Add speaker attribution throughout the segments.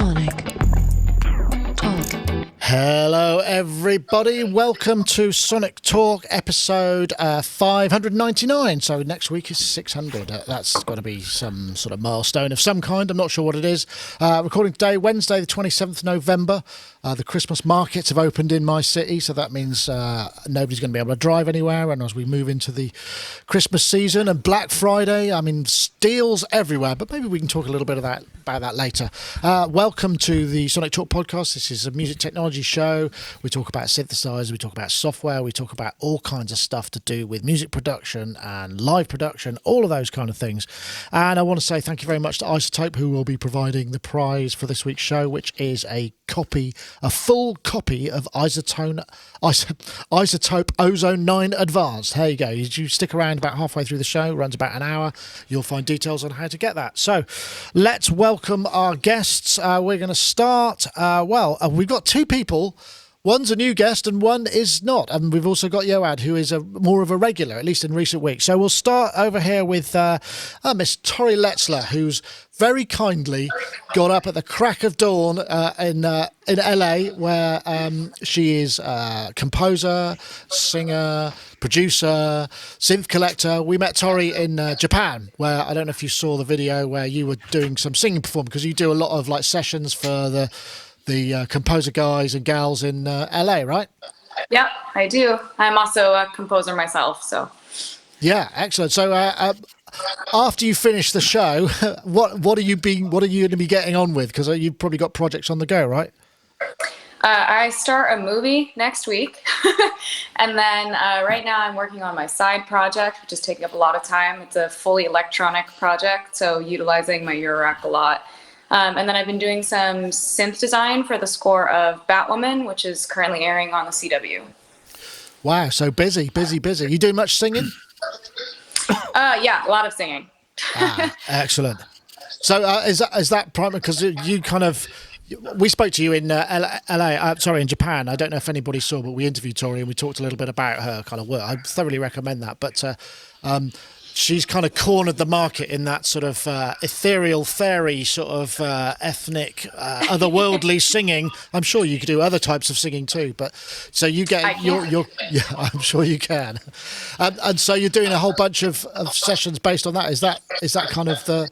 Speaker 1: Sonic Talk.
Speaker 2: Hello everybody, welcome to Sonic Talk episode 599. So next week is 600. That's got to be some sort of milestone of some kind. I'm not sure what it is. Recording today, Wednesday the 27th November. The Christmas markets have opened in my city, so that means nobody's going to be able to drive anywhere. And as we move into the Christmas season and Black Friday, I mean, deals everywhere. But maybe we can talk a little bit about that later. Welcome to the Sonic Talk podcast. This is a music technology show. We talk about synthesizers, we talk about software, we talk about all kinds of stuff to do with music production and live production, all of those kind of things. And I want to say thank you very much to iZotope, who will be providing the prize for this week's show, which is a full copy of iZotope Ozone 9 Advanced. There you go. You stick around about halfway through the show, runs about an hour. You'll find details on how to get that. So let's welcome our guests. We're going to start. We've got two people. One's a new guest and one is not. And we've also got Yoad, who is more of a regular, at least in recent weeks. So we'll start over here with Miss Tori Letzler, who's very kindly got up at the crack of dawn in LA, where she is composer, singer, producer, synth collector. We met Tori in Japan, where I don't know if you saw the video where you were doing some singing performance, because you do a lot of like sessions for the composer guys and gals in LA, right?
Speaker 3: Yeah, I do. I'm also a composer myself, so. Yeah,
Speaker 2: excellent. So after you finish the show, what are you going to be getting on with? Because you've probably got projects on the go, right?
Speaker 3: I start a movie next week, and then right now I'm working on my side project, which is taking up a lot of time. It's a fully electronic project, so utilizing my Eurorack a lot. And then I've been doing some synth design for the score of Batwoman, which is currently airing on the CW.
Speaker 2: Wow, so busy. You do much singing?
Speaker 3: Yeah, a lot of singing.
Speaker 2: Excellent. So is that primary? Because you kind of, we spoke to you in in Japan. I don't know if anybody saw, but we interviewed Tori and we talked a little bit about her kind of work. I thoroughly recommend that. But she's kind of cornered the market in that sort of ethereal fairy sort of ethnic otherworldly singing. I'm sure you could do other types of singing too, but so you get your I'm sure you can. And so you're doing a whole bunch of sessions based on that. Is that kind of the?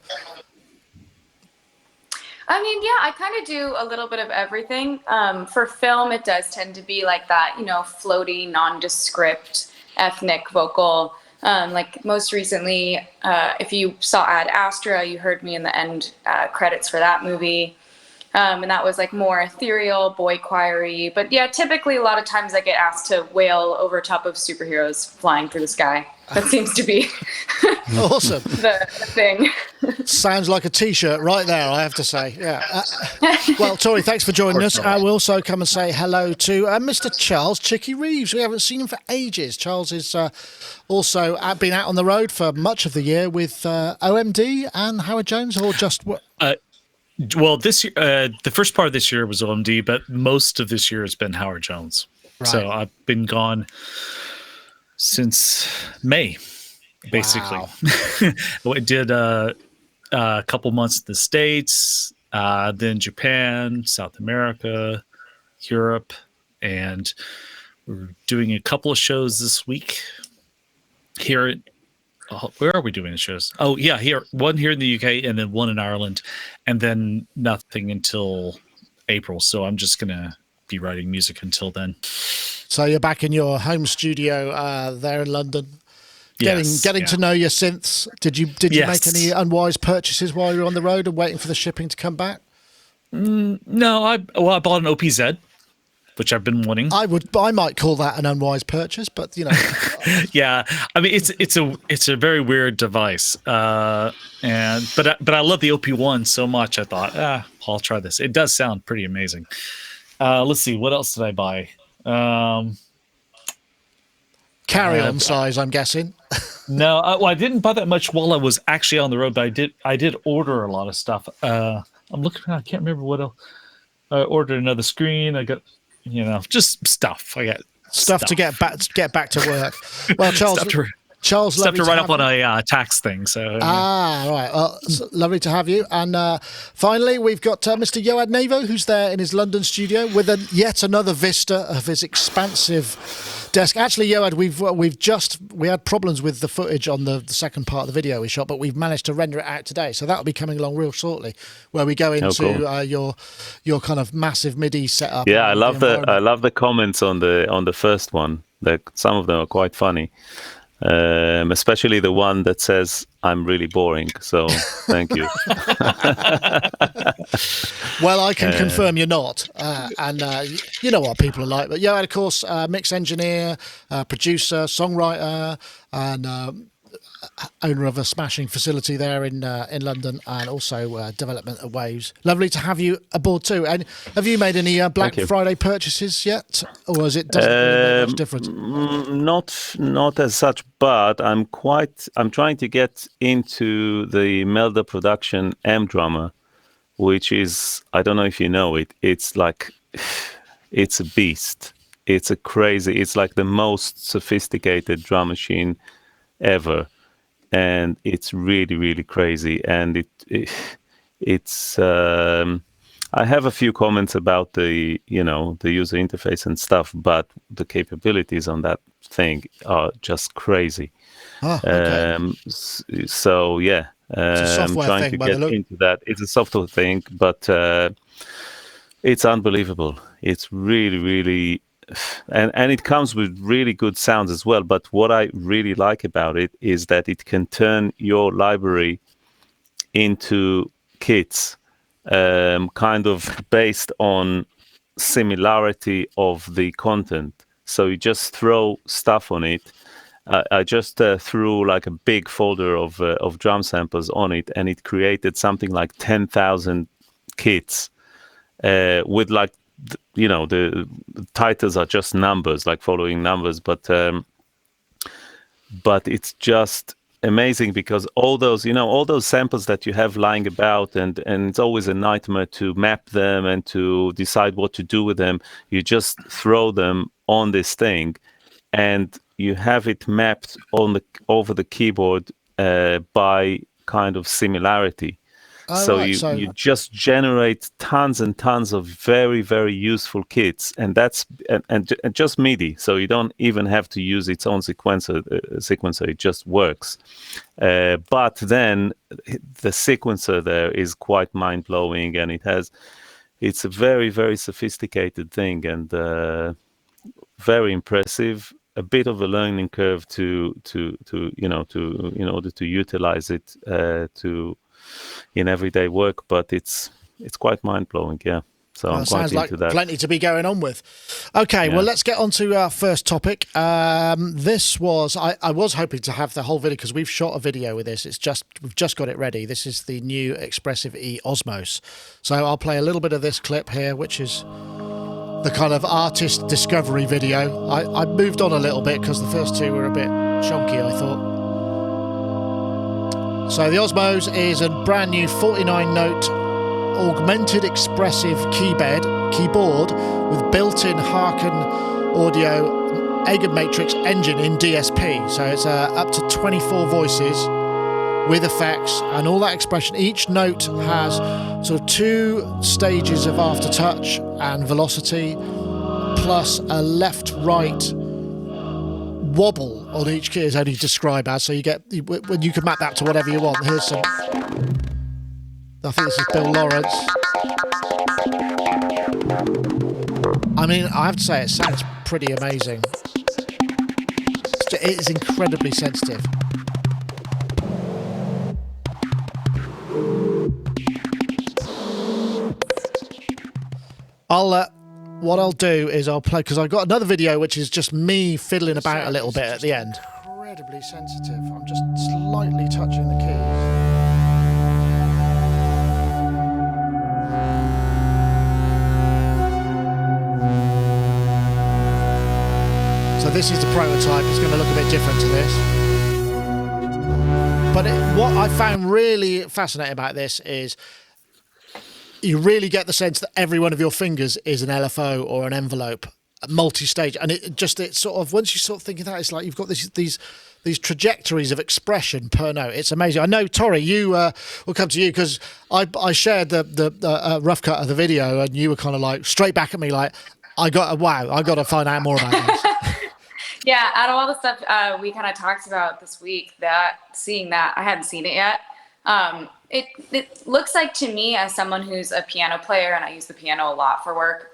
Speaker 3: I mean, yeah, I kind of do a little bit of everything. For film, it does tend to be like that, floaty, nondescript, ethnic vocal. Like most recently, if you saw Ad Astra, you heard me in the end credits for that movie. And that was like more ethereal, boy choir-y. But yeah, typically a lot of times I get asked to wail over top of superheroes flying through the sky. That seems to be
Speaker 2: awesome.
Speaker 3: the thing.
Speaker 2: Sounds like a T-shirt right there, I have to say. Yeah. Well, Tori, thanks for joining us. We'll also come and say hello to Mr. Charles Chicky Reeves. We haven't seen him for ages. Charles is also been out on the road for much of the year with OMD and Howard Jones, or just what?
Speaker 4: Well, this year, the first part of this year was OMD, but most of this year has been Howard Jones. Right. So I've been gone since May, basically. Wow. I did a couple months in the States, then Japan, South America, Europe, and we're doing a couple of shows this week here. Where are we doing the shows? Oh, yeah, one here in the UK and then one in Ireland, and then nothing until April. So I'm just going to be writing music until then.
Speaker 2: So you're back in your home studio there in London, getting to know your synths. Did you make any unwise purchases while you were on the road and waiting for the shipping to come back?
Speaker 4: No, I bought an OPZ, which I've been wanting.
Speaker 2: I might call that an unwise purchase, but
Speaker 4: yeah, I mean it's a very weird device, but I love the OP1 so much. I thought, I'll try this. It does sound pretty amazing. Let's see, what else did I buy?
Speaker 2: Carry-on size, I'm guessing.
Speaker 4: No, I didn't buy that much while I was actually on the road, but I did order a lot of stuff. I'm looking around, I can't remember what else. I ordered another screen. I got, just stuff. I got
Speaker 2: stuff to get back to work. Well, Charles, Charles,
Speaker 4: Just have
Speaker 2: lovely
Speaker 4: to write
Speaker 2: have
Speaker 4: up on
Speaker 2: you.
Speaker 4: a tax thing. So
Speaker 2: Right. Well, it's lovely to have you. And finally, we've got Mr. Yoad Nevo, who's there in his London studio with yet another vista of his expansive desk. Actually, Yoad, we had problems with the footage on the second part of the video we shot, but we've managed to render it out today. So that'll be coming along real shortly, where we go into your kind of massive MIDI setup.
Speaker 5: Yeah, I love the comments on the first one. Some of them are quite funny. Especially the one that says I'm really boring, so thank you.
Speaker 2: Well, I can confirm you're not, and you know what people are like. But yeah, and of course, mix engineer, producer, songwriter, and owner of a smashing facility there in London, and also development of Waves. Lovely to have you aboard too. And have you made any Black Friday purchases yet, or is it doesn't really make much difference?
Speaker 5: Not as such, but I'm trying to get into the Melda Production M drummer, which is, I don't know if you know it. It's like it's a beast. It's like the most sophisticated drum machine ever. And it's really, really crazy. And it's I have a few comments about the user interface and stuff, but the capabilities on that thing are just crazy. So yeah, I'm trying to get into that. It's a software thing, but it's unbelievable. It's really, really. And it comes with really good sounds as well. But what I really like about it is that it can turn your library into kits, kind of based on similarity of the content. So you just throw stuff on it. I just threw like a big folder of drum samples on it, and it created something like 10,000 kits with like. The titles are just numbers, like following numbers, but it's just amazing because all those samples that you have lying about, and it's always a nightmare to map them and to decide what to do with them. You just throw them on this thing, and you have it mapped over the keyboard by kind of similarity. You just generate tons and tons of very, very useful kits, and that's and just MIDI. So you don't even have to use its own sequencer. It just works. But then the sequencer there is quite mind blowing, and it's a very, very sophisticated thing, and very impressive. A bit of a learning curve to in order to utilize it in everyday work, but it's quite mind-blowing. So I'm quite into that.
Speaker 2: Plenty to be going on with. Okay, well, let's get on to our first topic. This was I was hoping to have the whole video because we've shot a video with this. We've just got it ready. This is the new Expressive E Osmose. So I'll play a little bit of this clip here, which is the kind of artist discovery video. I moved on a little bit because the first two were a bit chunky, I thought. So the Osmose is a brand new 49-note augmented expressive keyboard with built-in Harken Audio Egg Matrix engine in DSP. So it's up to 24 voices with effects and all that expression. Each note has sort of 2 stages of aftertouch and velocity, plus a left-right wobble on each key is only described as, so you can map that to whatever you want. Here's some, I think this is Bill Lawrence. I mean, I have to say it sounds pretty amazing. It is incredibly sensitive. What I'll do is I'll play, because I've got another video which is just me fiddling about a little bit at the end. Incredibly sensitive. I'm just slightly touching the keys. So this is the prototype. It's going to look a bit different to this. But what I found really fascinating about this is you really get the sense that every one of your fingers is an LFO or an envelope, multi-stage, and it sort of, once you sort of think of that, it's like you've got these trajectories of expression per note. It's amazing. I know, Tori, you will come to you because I shared the rough cut of the video, and you were kind of like straight back at me like, I got to find out more about this.
Speaker 3: Yeah, out of all the stuff we kind of talked about this week, seeing that, I hadn't seen it yet. It looks like to me, as someone who's a piano player, and I use the piano a lot for work,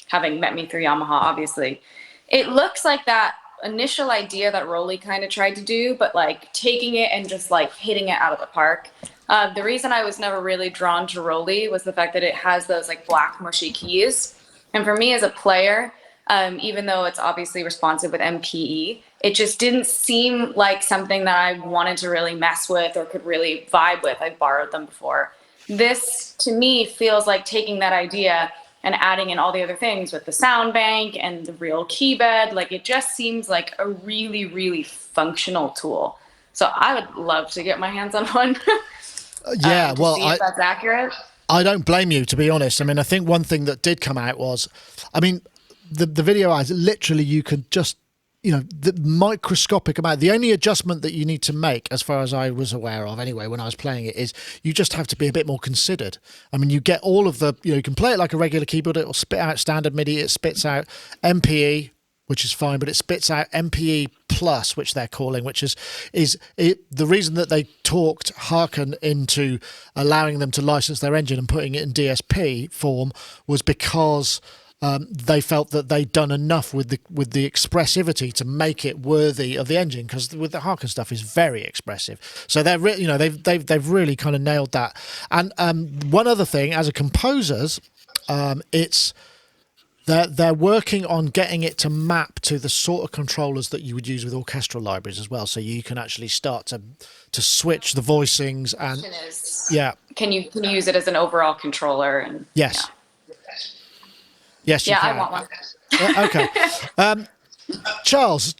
Speaker 3: having met me through Yamaha, obviously, it looks like that initial idea that Rolly kind of tried to do, but like taking it and just like hitting it out of the park. The reason I was never really drawn to Rolly was the fact that it has those like black mushy keys. And for me as a player, even though it's obviously responsive with MPE, it just didn't seem like something that I wanted to really mess with or could really vibe with. I've borrowed them before. This, to me, feels like taking that idea and adding in all the other things with the sound bank and the real key bed. Like, it just seems like a really, really functional tool. So I would love to get my hands on one.
Speaker 2: Yeah, well,
Speaker 3: see if that's accurate.
Speaker 2: I don't blame you, to be honest. I mean, I think one thing that did come out was, I mean, the video eyes, literally you could just, the microscopic amount, the only adjustment that you need to make, as far as I was aware of anyway, when I was playing it, is you just have to be a bit more considered. I mean, you get all of the, you can play it like a regular keyboard, it will spit out standard MIDI, it spits out MPE, which is fine, but it spits out MPE plus, which they're calling, which is the reason that they talked Harken into allowing them to license their engine and putting it in DSP form was because they felt that they'd done enough with the expressivity to make it worthy of the engine, because with the Harken stuff is very expressive. So they're they've really kind of nailed that. And one other thing, as a composers, it's they're working on getting it to map to the sort of controllers that you would use with orchestral libraries as well. So you can actually start to switch the voicings and
Speaker 3: can you use it as an overall controller? And
Speaker 2: yes. Yeah. Yes, you can.
Speaker 3: I want one.
Speaker 2: Okay. Charles,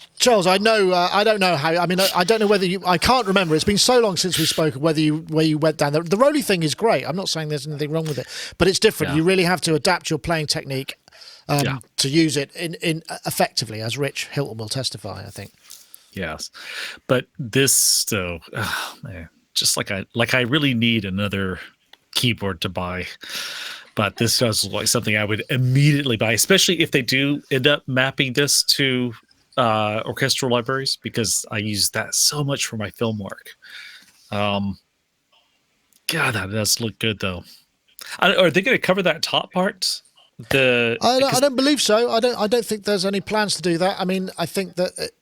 Speaker 2: I know. I don't know how. I mean, I don't know whether you. I can't remember. It's been so long since we spoke. Where you went down the Rolly thing is great. I'm not saying there's anything wrong with it, but it's different.
Speaker 4: Yeah.
Speaker 2: You really have to adapt your playing technique to use it in effectively, as Rich Hilton will testify, I think.
Speaker 4: Yes, but this though, just like I really need another keyboard to buy. But this does look like something I would immediately buy, especially if they do end up mapping this to orchestral libraries, because I use that so much for my film work. God, that does look good, though. Are they going to cover that top part? I
Speaker 2: don't believe so. I don't think there's any plans to do that. I mean, I think that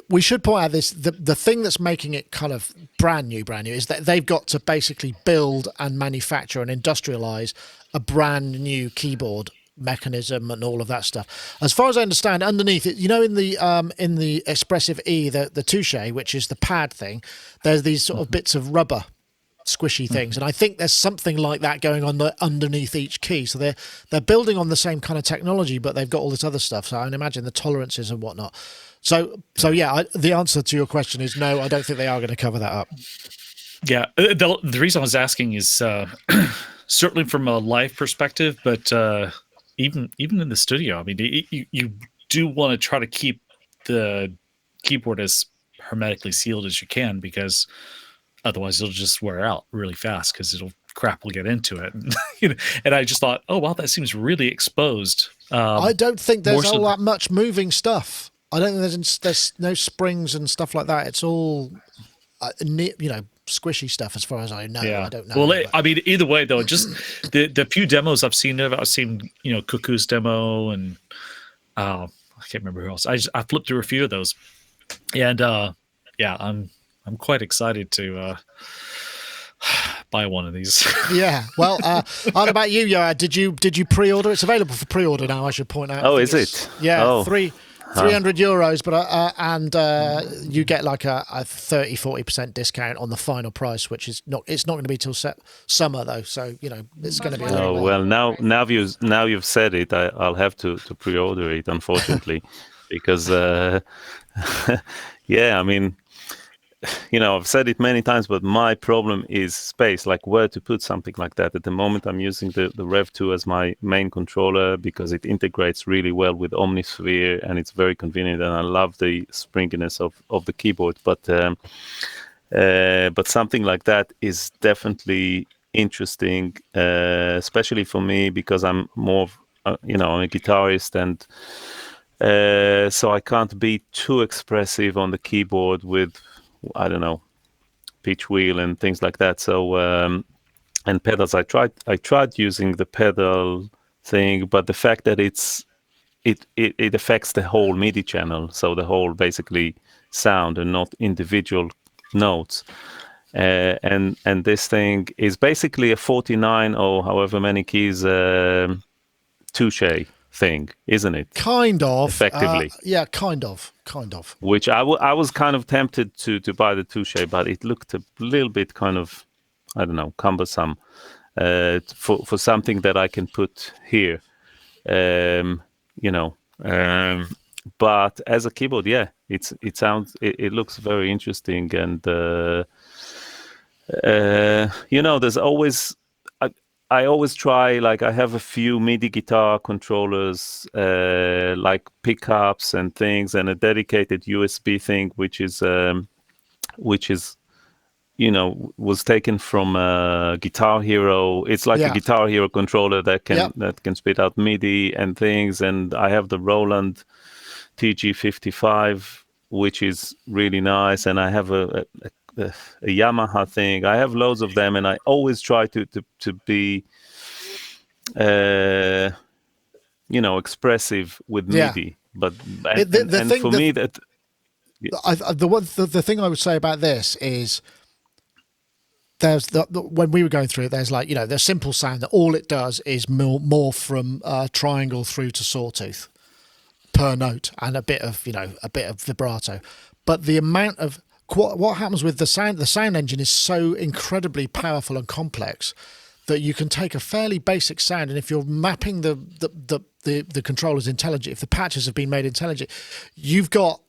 Speaker 2: we should point out this. The thing that's making it kind of brand new is that they've got to basically build and manufacture and industrialize a brand new keyboard mechanism and all of that stuff. As far as I understand, underneath it, in the Expressive E, the touche, which is the pad thing, there's these sort of bits of rubber squishy things, and I think there's something like that going on underneath each key. So they're building on the same kind of technology, but they've got all this other stuff. So I can imagine the tolerances and whatnot. So yeah, the answer to your question is no. I don't think they are going to cover that up.
Speaker 4: Yeah, the reason I was asking is certainly from a live perspective, but even in the studio, I mean, you do want to try to keep the keyboard as hermetically sealed as you can, because otherwise it'll just wear out really fast, because crap will get into it. And I just thought, oh wow, that seems really exposed.
Speaker 2: I don't think there's all that much moving stuff. I don't think there's no springs and stuff like that. It's all squishy stuff, as far as I know.
Speaker 4: Yeah.
Speaker 2: I don't know.
Speaker 4: Well, I mean, either way though, just the few demos I've seen Cuckoo's demo, and I can't remember who else. I flipped through a few of those, and I'm quite excited to buy one of these.
Speaker 2: Yeah. Well, what about you, Yoad? Did you pre-order? It's available for pre-order now, I should point out.
Speaker 5: Oh, is it?
Speaker 2: Yeah. Oh. 300 euros, but and you get like a 30-40% discount on the final price, which is it's not going to be till summer though, so it's going to be.
Speaker 5: Oh well, now you've said it, I'll have to pre-order it, unfortunately, because yeah, I mean, I've said it many times, but my problem is space, like where to put something like that. At the moment, I'm using the Rev 2 as my main controller because it integrates really well with Omnisphere and it's very convenient. And I love the springiness of the keyboard. But something like that is definitely interesting, especially for me because I'm more, I'm a guitarist and so I can't be too expressive on the keyboard with, I don't know, pitch wheel and things like that. So and pedals, I tried using the pedal thing, but the fact that it affects the whole MIDI channel, so the whole basically sound and not individual notes. And this thing is basically a 49 or however many keys touche thing, isn't it?
Speaker 2: Kind of.
Speaker 5: Effectively.
Speaker 2: Yeah, kind of.
Speaker 5: Which I was kind of tempted to buy the touche, but it looked a little bit kind of, I don't know, cumbersome for something that I can put here. But as a keyboard, yeah, it looks very interesting, and there's always. I always try, like I have a few MIDI guitar controllers, like pickups and things, and a dedicated USB thing, which is was taken from Guitar Hero. It's like a Guitar Hero controller that can spit out MIDI and things. And I have the Roland TG55, which is really nice. And I have a Yamaha thing. I have loads of them, and I always try to be, expressive with MIDI. But the
Speaker 2: thing I would say about this is there's when we were going through it, there's the simple sound that all it does is morph from triangle through to sawtooth per note and a bit of vibrato, but the amount of what happens with the sound engine is so incredibly powerful and complex that you can take a fairly basic sound, and if you're mapping the controllers intelligent, if the patches have been made intelligent, you've got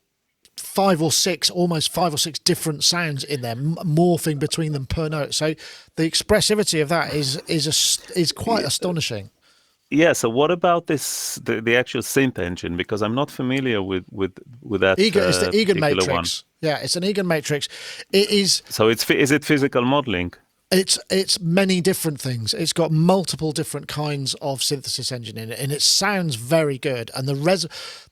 Speaker 2: almost five or six different sounds in there, morphing between them per note. So the expressivity of that is quite astonishing.
Speaker 5: Yeah. So what about this the actual synth engine? Because I'm not familiar with that.
Speaker 2: It's the Egan Matrix.
Speaker 5: One.
Speaker 2: Yeah, it's an Egan Matrix. It is.
Speaker 5: So is it physical modeling?
Speaker 2: It's many different things. It's got multiple different kinds of synthesis engine in it, and it sounds very good. And the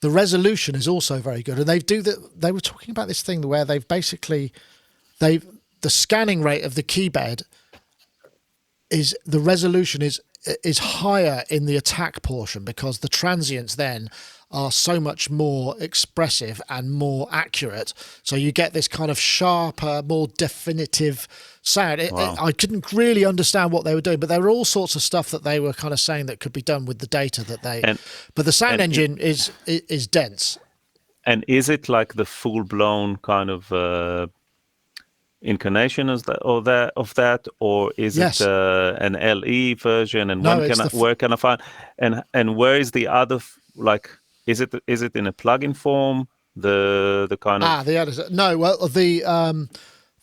Speaker 2: resolution is also very good. And they were talking about this thing where the scanning rate of the keybed is, the resolution is higher in the attack portion because the transients then are so much more expressive and more accurate. So you get this kind of sharper, more definitive sound. I couldn't really understand what they were doing, but there were all sorts of stuff that they were kind of saying that could be done with the data that but the sound engine is dense.
Speaker 5: And is it like the full-blown kind of incarnation of that, or is it an LE version? And where can I find? And where is the other Is it in a plugin form? The kind of
Speaker 2: the editor. No, well the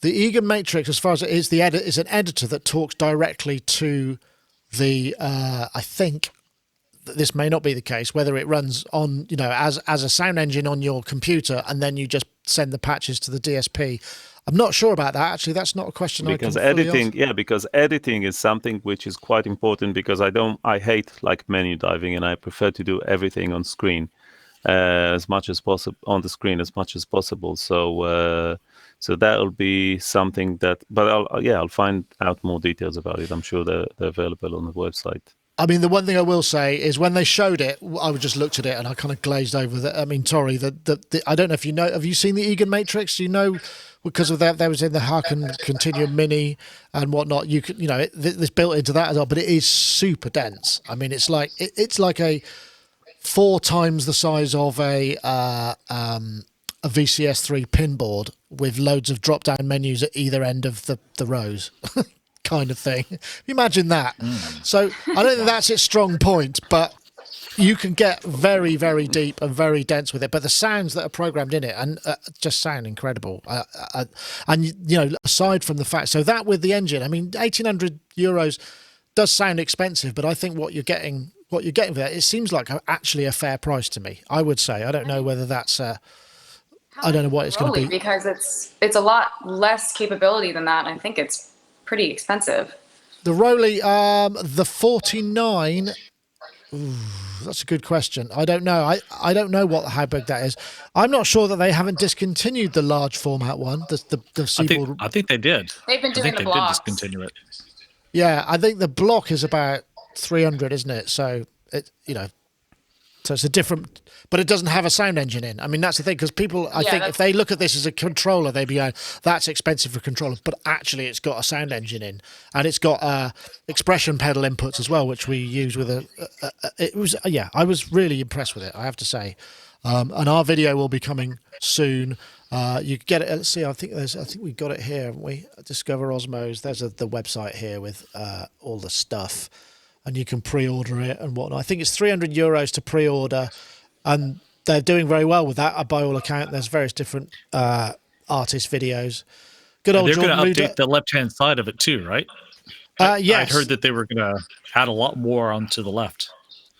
Speaker 2: Egan Matrix, as far as it is, is an editor that talks directly to the. I think this may not be the case. Whether it runs on as a sound engine on your computer, and then you just send the patches to the DSP. I'm not sure about that. Actually, that's not a question
Speaker 5: because
Speaker 2: I can
Speaker 5: editing. Yeah, because editing is something which is quite important because I hate menu diving, and I prefer to do everything on screen as much as possible on the screen as much as possible. So that'll be something that. But I'll find out more details about it. I'm sure they're available on the website.
Speaker 2: I mean, the one thing I will say is when they showed it, I just looked at it and I kind of glazed over that. I mean, Tori, I don't know if you know. Have you seen the Egan Matrix? Because of that, there was in the Harken Continuum Mini and whatnot. You could, there's built into that as well. But it is super dense. I mean, it's like a 4 times the size of a VCS3 pin board with loads of drop-down menus at either end of the rows. Kind of thing. Imagine that. So I don't think that's its strong point, but You can get very, very deep and very dense with it, but the sounds that are programmed in it and just sound incredible. And you know, aside from the fact, so that with the engine, I mean, €1,800 does sound expensive, but I think what you're getting for that, it seems like actually a fair price to me. I would say. I don't know whether that's. I don't know what it's going to be,
Speaker 3: because it's a lot less capability than that. I think it's pretty expensive.
Speaker 2: The Roly, the 49. Ooh, that's a good question. I don't know. I don't know how big that is. I'm not sure that they haven't discontinued the large format one. The Seaboard.
Speaker 4: I think they did.
Speaker 3: They've been doing the blocks.
Speaker 4: Did discontinue it.
Speaker 2: Yeah, I think the block is about 300, isn't it? So it, you know, so it's a different, but it doesn't have a sound engine in. I mean, that's the thing, because people, I think if they look at this as a controller, they'd be going, that's expensive for a controller, but actually it's got a sound engine in, and it's got expression pedal inputs as well, which we use with I was really impressed with it, I have to say. And our video will be coming soon. You can get it. Let's see. I think we got it here, haven't we? Discover Osmose. There's the website here with all the stuff, and you can pre-order it and whatnot. I think it's €300 to pre-order, and they're doing very well with that. By all account, there's various different artist videos. Good old.
Speaker 4: They're going to
Speaker 2: Jordan
Speaker 4: update the left-hand side of it too, right?
Speaker 2: Yes.
Speaker 4: I'd heard that they were going to add a lot more onto the left.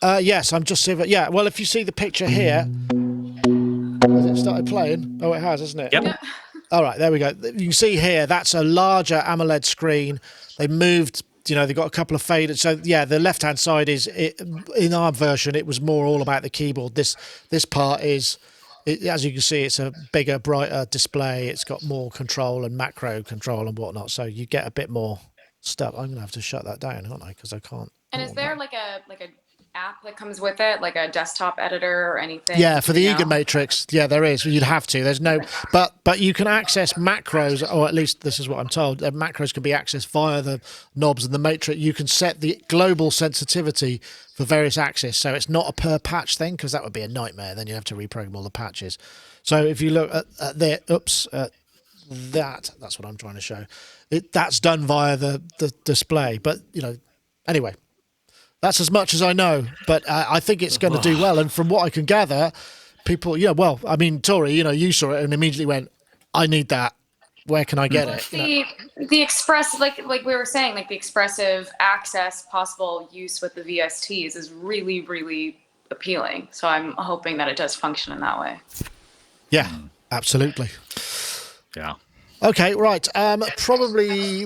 Speaker 2: Yes, I'm just seeing it. Yeah. Well, if you see the picture here. Has it started playing? Oh, it has, hasn't it?
Speaker 4: Yep.
Speaker 2: All right, there we go. You can see here, that's a larger AMOLED screen. They moved, you know, they got a couple of faders. So, yeah, the left-hand side is, in our version, it was more all about the keyboard. This part is, as you can see, it's a bigger, brighter display. It's got more control and macro control and whatnot. So you get a bit more stuff. I'm going to have to shut that down, aren't I? Because I can't.
Speaker 3: And is there like a app that comes with it, like a desktop editor or anything?
Speaker 2: Yeah, for the Eager Matrix, yeah, there is. You'd have to. There's no, but you can access macros, or at least this is what I'm told. Macros can be accessed via the knobs and the matrix. You can set the global sensitivity for various axes, so it's not a per patch thing, because that would be a nightmare. Then you have to reprogram all the patches. So if you look at that's what I'm trying to show. That's done via the display, but you know, anyway. That's as much as I know, but I think it's going to do well. And from what I can gather, people, well, I mean, Tori, you saw it and immediately went, I need that. Where can I get it?
Speaker 3: The express, like we were saying, like the expressive access possible use with the VSTs is really, really appealing. So I'm hoping that it does function in that way.
Speaker 2: Yeah, absolutely.
Speaker 4: Yeah.
Speaker 2: Okay, right.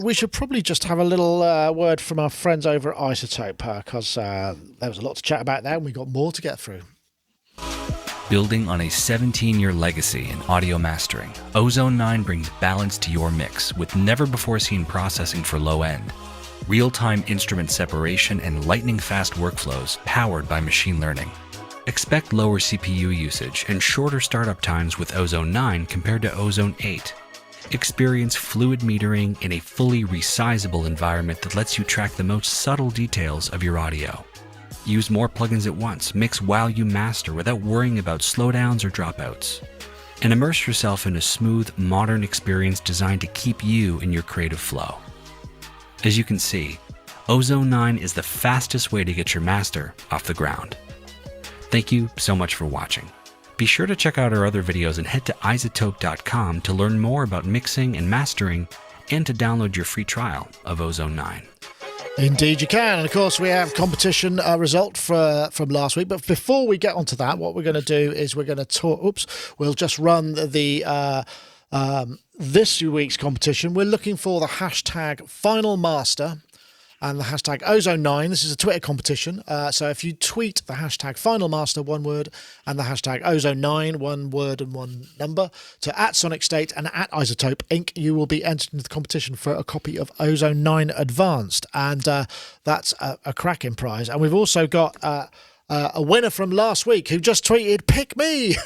Speaker 2: We should probably just have a little word from our friends over at iZotope, because there was a lot to chat about there, and we got more to get through.
Speaker 6: Building on a 17-year legacy in audio mastering, Ozone 9 brings balance to your mix with never-before-seen processing for low-end, real-time instrument separation, and lightning-fast workflows powered by machine learning. Expect lower CPU usage and shorter startup times with Ozone 9 compared to Ozone 8. Experience fluid metering in a fully resizable environment that lets you track the most subtle details of your audio. Use more plugins at once, mix while you master without worrying about slowdowns or dropouts. And immerse yourself in a smooth, modern experience designed to keep you in your creative flow. As you can see, Ozone 9 is the fastest way to get your master off the ground. Thank you so much for watching. Be sure to check out our other videos and head to iZotope.com to learn more about mixing and mastering, and to download your free trial of Ozone 9.
Speaker 2: Indeed you can. And of course we have competition result from last week. But before we get onto that, what we're going to do is we're going to talk, we'll just run the this week's competition. We're looking for the hashtag Final Master and the hashtag Ozone9. This is a Twitter competition. So if you tweet the hashtag Final Master, one word, and the hashtag Ozone9, one word and one number, to @Sonicstate and @iZotope Inc., you will be entered into the competition for a copy of Ozone 9 Advanced. And that's a cracking prize. And we've also got a winner from last week who just tweeted, pick me.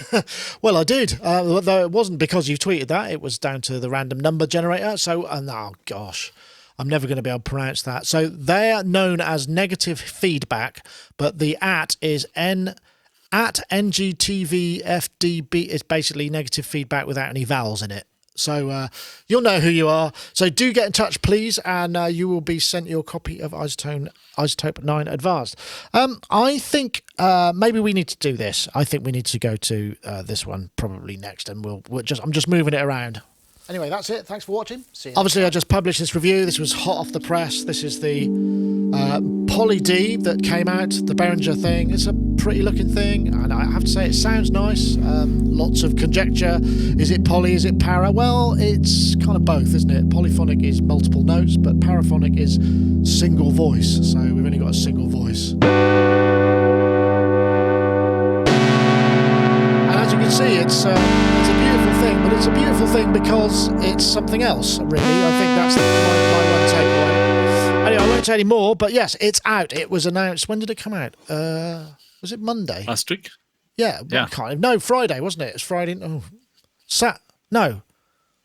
Speaker 2: Well, I did, though it wasn't because you tweeted that. It was down to the random number generator. So, oh gosh, I'm never going to be able to pronounce that. So they're known as Negative Feedback, but the is @NGTVFDB. It's basically negative feedback without any vowels in it. So you'll know who you are. So do get in touch, please, and you will be sent your copy of iZotope 9 Advanced. I think maybe we need to do this. I think we need to go to this one probably next, and I'm just moving it around. Anyway, that's it. Thanks for watching. See you. Obviously, I just published this review. This was hot off the press. This is the Poly D that came out, the Behringer thing. It's a pretty looking thing, and I have to say it sounds nice. Lots of conjecture. Is it poly? Is it para? Well, it's kind of both, isn't it? Polyphonic is multiple notes, but paraphonic is single voice. So we've only got a single voice. As you can see, it's a beautiful thing, but it's a beautiful thing because it's something else, really. I think that's my one takeaway. Anyway, I won't say any more, but yes, it's out. It was announced. When did it come out? Was it Monday?
Speaker 4: Last week?
Speaker 2: Yeah. I can't. No, Friday, wasn't it? It's Friday. Oh,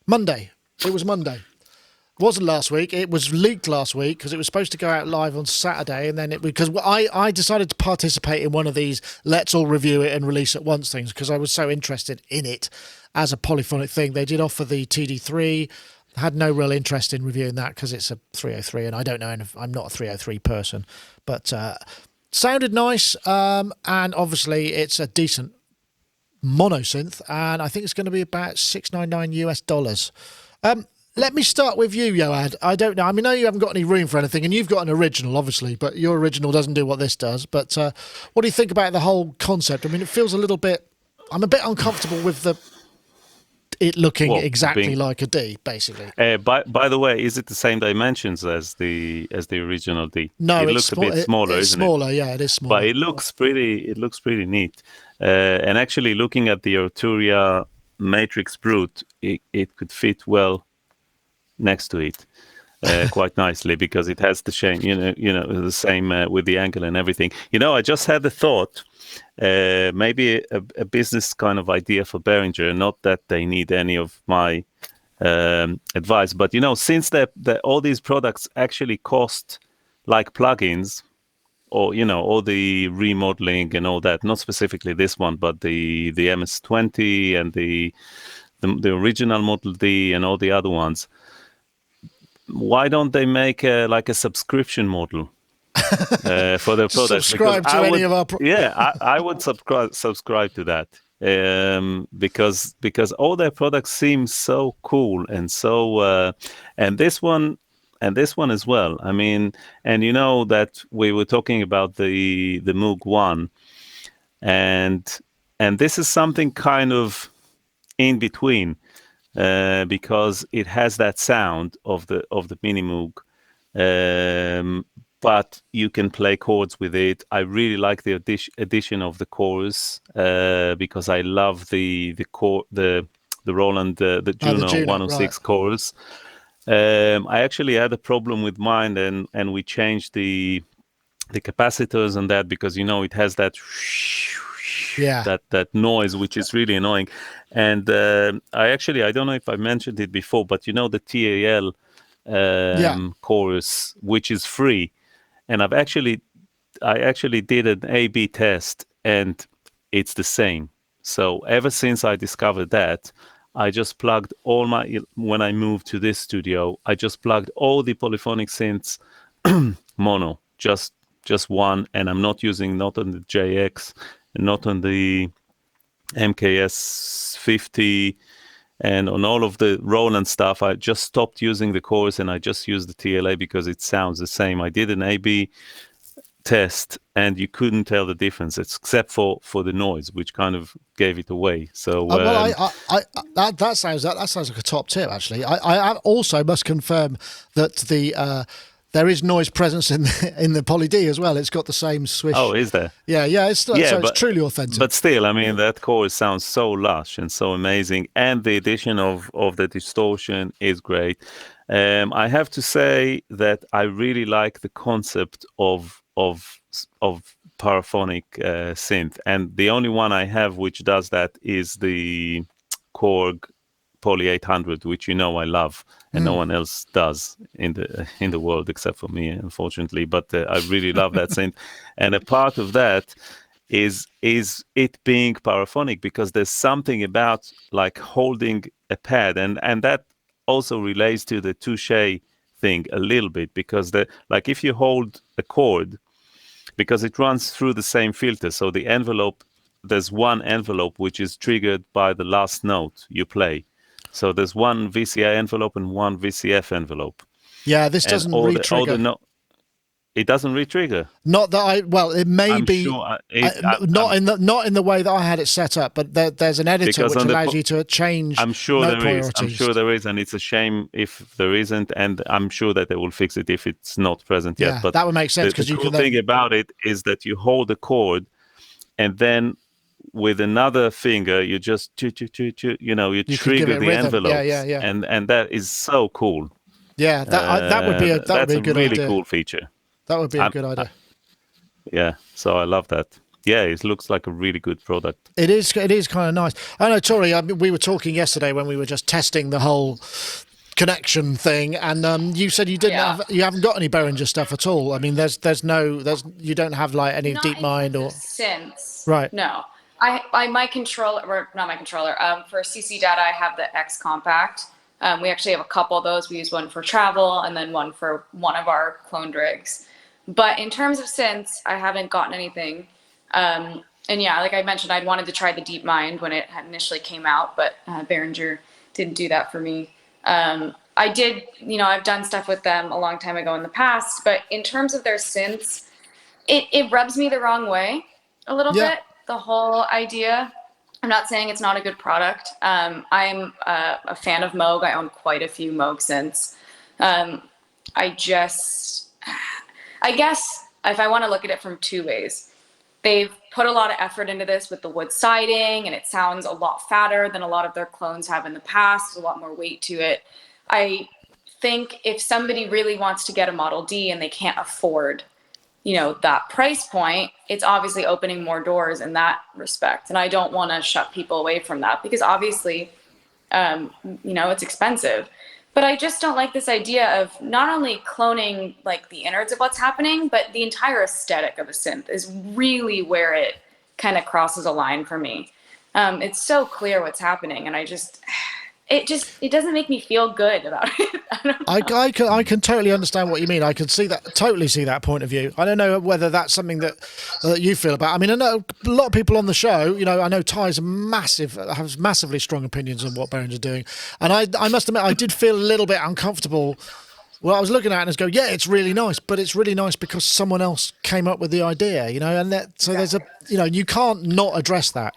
Speaker 2: Monday. It was Monday. It wasn't last week. It was leaked last week because it was supposed to go out live on Saturday, and then because I decided to participate in one of these let's all review it and release at once things because I was so interested in it as a polyphonic thing. They did offer the TD3. Had no real interest in reviewing that because it's a 303, and I don't know, and I'm not a 303 person, but sounded nice, and obviously it's a decent monosynth, and I think it's going to be about $699 US. Let me start with you, Yoad. I don't know. I mean, I know you haven't got any room for anything, and you've got an original, obviously, but your original doesn't do what this does. But what do you think about the whole concept? I mean, it feels a little bit... I'm a bit uncomfortable with it looking exactly like a D, basically.
Speaker 5: By the way, is it the same dimensions as the original D?
Speaker 2: No,
Speaker 5: it looks a bit smaller, isn't it?
Speaker 2: Smaller, yeah, it is smaller.
Speaker 5: But it looks pretty neat. And actually, looking at the Arturia Matrix Brute, it could fit well next to it quite nicely because it has the same, the same with the angle and everything. I just had the thought, maybe a business kind of idea for Behringer. Not that they need any of my advice, but since all these products actually cost like plugins, or all the remodeling and all that. Not specifically this one, but the MS-20 and the original Model D and all the other ones. Why don't they make a subscription model for their products?
Speaker 2: Subscribe to any of our
Speaker 5: I would subscribe to that because all their products seem so cool and so and this one as well. I mean, and that we were talking about the Moog 1 and this is something kind of in between. Because it has that sound of the Mini Moog, but you can play chords with it. I really like the addition of the chorus because I love the Roland the Juno 106 right. Chorus. I actually had a problem with mine, and we changed the capacitors and that because it has that.
Speaker 2: Yeah,
Speaker 5: that noise, which is really annoying. And I don't know if I mentioned it before, but the TAL chorus, which is free, and I actually did an A/B test, and it's the same. So ever since I discovered that, I just plugged when I moved to this studio, I just plugged all the polyphonic synths mono, just one, and I'm not on the JX. Not on the MKS 50 and on all of the Roland stuff. I just stopped using the chorus and I just used the TLA because it sounds the same. I did an A/B test and you couldn't tell the difference except for the noise, which kind of gave it away. So
Speaker 2: that sounds like a top tip actually. I also must confirm that there is noise presence in the Poly D as well. It's got the same swish.
Speaker 5: Oh, is there?
Speaker 2: Yeah. It's truly authentic.
Speaker 5: But still, I mean, that chorus sounds so lush and so amazing, and the addition of the distortion is great. I have to say that I really like the concept of paraphonic synth, and the only one I have which does that is the Korg Poly 800, which I love, and no one else does in the world except for me, unfortunately. But I really love that synth, and a part of that is it being paraphonic, because there's something about like holding a pad, and that also relates to the touche thing a little bit, because like if you hold a chord, because it runs through the same filter, so the envelope, there's one envelope which is triggered by the last note you play. So there's one VCA envelope and one VCF envelope.
Speaker 2: Yeah, this doesn't re-trigger.
Speaker 5: It doesn't re-trigger.
Speaker 2: Not that it may
Speaker 5: I'm
Speaker 2: be
Speaker 5: sure
Speaker 2: not in the way that I had it set up, but there's an editor which allows you to change.
Speaker 5: I'm sure
Speaker 2: note
Speaker 5: there is.
Speaker 2: priorities.
Speaker 5: I'm sure there is, and it's a shame if there isn't. And I'm sure that they will fix it if it's not present yet. But
Speaker 2: that would make sense, because
Speaker 5: the cool thing about it is that you hold the chord, and then with another finger you just you trigger the envelope.
Speaker 2: Yeah.
Speaker 5: And that is so cool.
Speaker 2: Yeah, that would be a good
Speaker 5: really
Speaker 2: idea.
Speaker 5: Cool feature.
Speaker 2: That would be a good idea.
Speaker 5: Yeah, so I love that. Yeah, it looks like a really good product.
Speaker 2: It is kind of nice. I know, Tori, we were talking yesterday when we were just testing the whole connection thing, and you said you you haven't got any Behringer stuff at all. I mean, you don't have like any DeepMind or
Speaker 3: synths.
Speaker 2: Right.
Speaker 3: No. My controller, or not my controller, for CC data I have the X Compact. We actually have a couple of those. We use one for travel and then one for one of our cloned rigs. But in terms of synths, I haven't gotten anything. And yeah, like I mentioned, I'd wanted to try the DeepMind when it had initially came out, but Behringer didn't do that for me. I did, I've done stuff with them a long time ago in the past, but in terms of their synths, it rubs me the wrong way a little bit, the whole idea. I'm not saying it's not a good product. I'm a fan of Moog. I own quite a few Moog synths. I guess if I want to look at it from two ways, they've put a lot of effort into this with the wood siding, and it sounds a lot fatter than a lot of their clones have in the past. There's a lot more weight to it. I think if somebody really wants to get a Model D and they can't afford, that price point, it's obviously opening more doors in that respect. And I don't want to shut people away from that, because obviously, it's expensive. But I just don't like this idea of not only cloning like the innards of what's happening, but the entire aesthetic of a synth is really where it kind of crosses a line for me. It's so clear what's happening, and it doesn't make me feel good about it.
Speaker 2: I can totally understand what you mean. I can totally see that point of view. I don't know whether that's something that you feel about. I mean, I know a lot of people on the show. I know Ty's has massively strong opinions on what Behringer's doing, and I must admit I did feel a little bit uncomfortable. Well, I was looking at it and go, yeah, it's really nice, but it's really nice because someone else came up with the idea, and there's you can't not address that,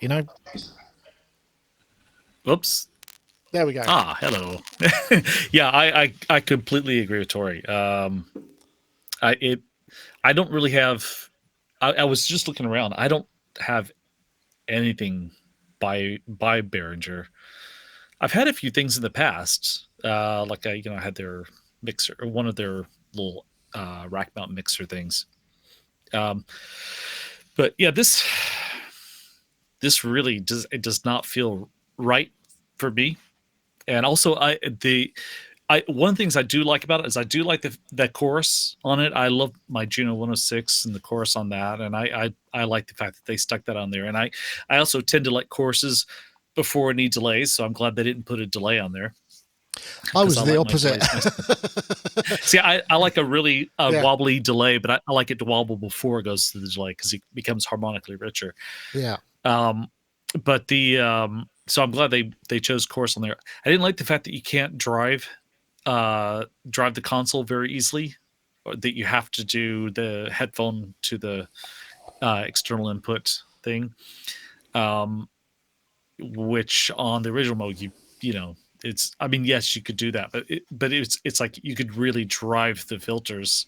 Speaker 4: Oops.
Speaker 2: There we go.
Speaker 4: Hello. Yeah, I completely agree with Tori. I don't really have. I was just looking around. I don't have anything by Behringer. I've had a few things in the past. Like I had their mixer, or one of their little rack mount mixer things. But yeah, this really does not feel right for me. And also, one of the things I do like about it is I do like the chorus on it. I love my Juno 106 and the chorus on that, and I like the fact that they stuck that on there. And I also tend to like choruses before it needs delays, so I'm glad they didn't put a delay on there.
Speaker 2: I was the opposite.
Speaker 4: See, I like a really wobbly delay, but I like it to wobble before it goes to the delay because it becomes harmonically richer.
Speaker 2: Yeah.
Speaker 4: But so I'm glad they chose chorus on there. I didn't like the fact that you can't drive the console very easily, or that you have to do the headphone to the external input thing, which on the original mode it's. I mean, yes, you could do that, but it's like you could really drive the filters.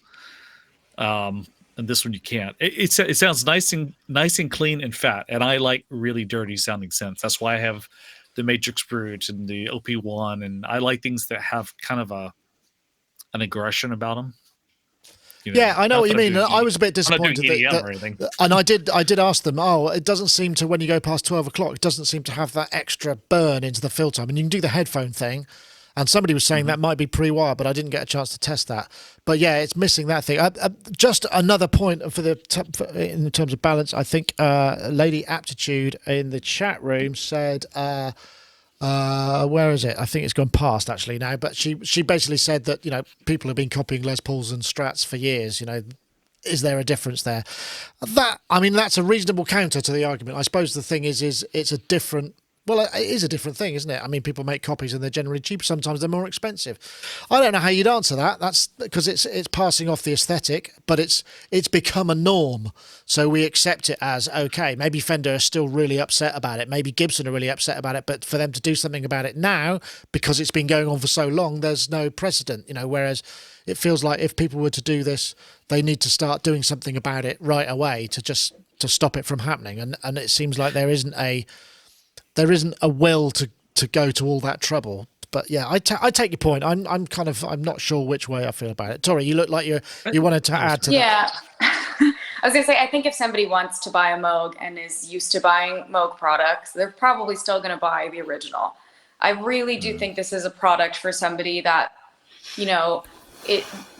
Speaker 4: And this one you can't. It sounds nice and clean and fat, and I like really dirty sounding synths. That's why I have the Matrix Brute and the OP1, and I like things that have kind of an aggression about them.
Speaker 2: Yeah, I know what you mean. I was a bit disappointed and I did ask them. Oh, it doesn't seem to, when you go past 12 o'clock, it doesn't seem to have that extra burn into the filter. I mean, you can do the headphone thing, And somebody was saying that might be pre-wire, but I didn't get a chance to test that. But yeah, it's missing that thing. Just another point in terms of balance. I think Lady Aptitude in the chat room said, where is it? I think it's gone past actually now. But she basically said that people have been copying Les Pauls and Strats for years. Is there a difference there? That's a reasonable counter to the argument. I suppose the thing is it's a different. Well, it is a different thing, isn't it? I mean, people make copies and they're generally cheaper. Sometimes they're more expensive. I don't know how you'd answer that. That's because it's passing off the aesthetic, but it's become a norm. So we accept it as okay. Maybe Fender are still really upset about it. Maybe Gibson are really upset about it. But for them to do something about it now, because it's been going on for so long, there's no precedent. Whereas it feels like if people were to do this, they need to start doing something about it right away to stop it from happening. And it seems like there isn't a will to go to all that trouble. But yeah, I take your point. I'm not sure which way I feel about it. Tori, you look like you wanted to add to that.
Speaker 3: Yeah. I was going to say, I think if somebody wants to buy a Moog and is used to buying Moog products, they're probably still going to buy the original. I really do think this is a product for somebody that,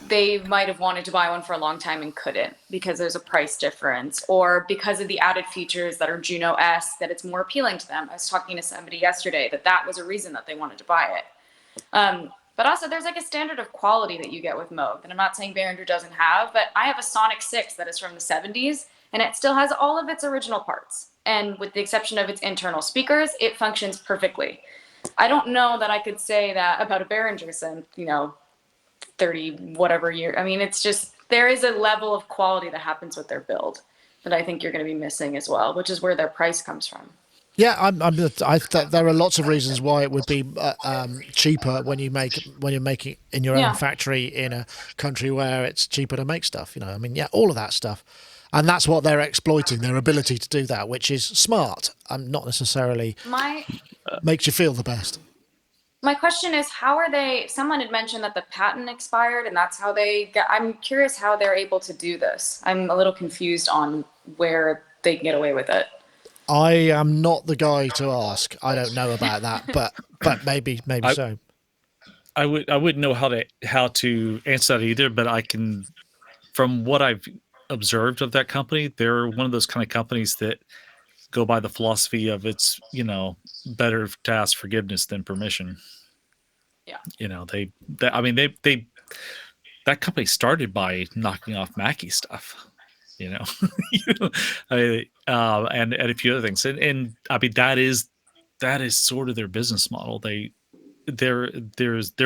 Speaker 3: they might have wanted to buy one for a long time and couldn't because there's a price difference or because of the added features that are Juno-esque, that it's more appealing to them. I was talking to somebody yesterday that was a reason that they wanted to buy it. But also there's like a standard of quality that you get with Moog that I'm not saying Behringer doesn't have, but I have a Sonic 6 that is from the 70s and it still has all of its original parts. And with the exception of its internal speakers, it functions perfectly. I don't know that I could say that about a Behringer synth, 30 whatever year. I mean, it's just there is a level of quality that happens with their build that I think you're going to be missing as well, which is where their price comes from.
Speaker 2: Yeah, there are lots of reasons why it would be cheaper when you're making in your own factory in a country where it's cheaper to make stuff. All of that stuff, and that's what they're exploiting, their ability to do that, which is smart and not necessarily makes you feel the best.
Speaker 3: My question is, someone had mentioned that the patent expired and that's how I'm curious how they're able to do this. I'm a little confused on where they can get away with it.
Speaker 2: I am not the guy to ask. I don't know about that, but maybe so.
Speaker 4: I wouldn't know how to answer that either, but I can, from what I've observed of that company, they're one of those kind of companies that go by the philosophy of it's, better to ask forgiveness than permission.
Speaker 3: Yeah.
Speaker 4: That company started by knocking off Mackie stuff, and a few other things. And I mean, that is sort of their business model. Their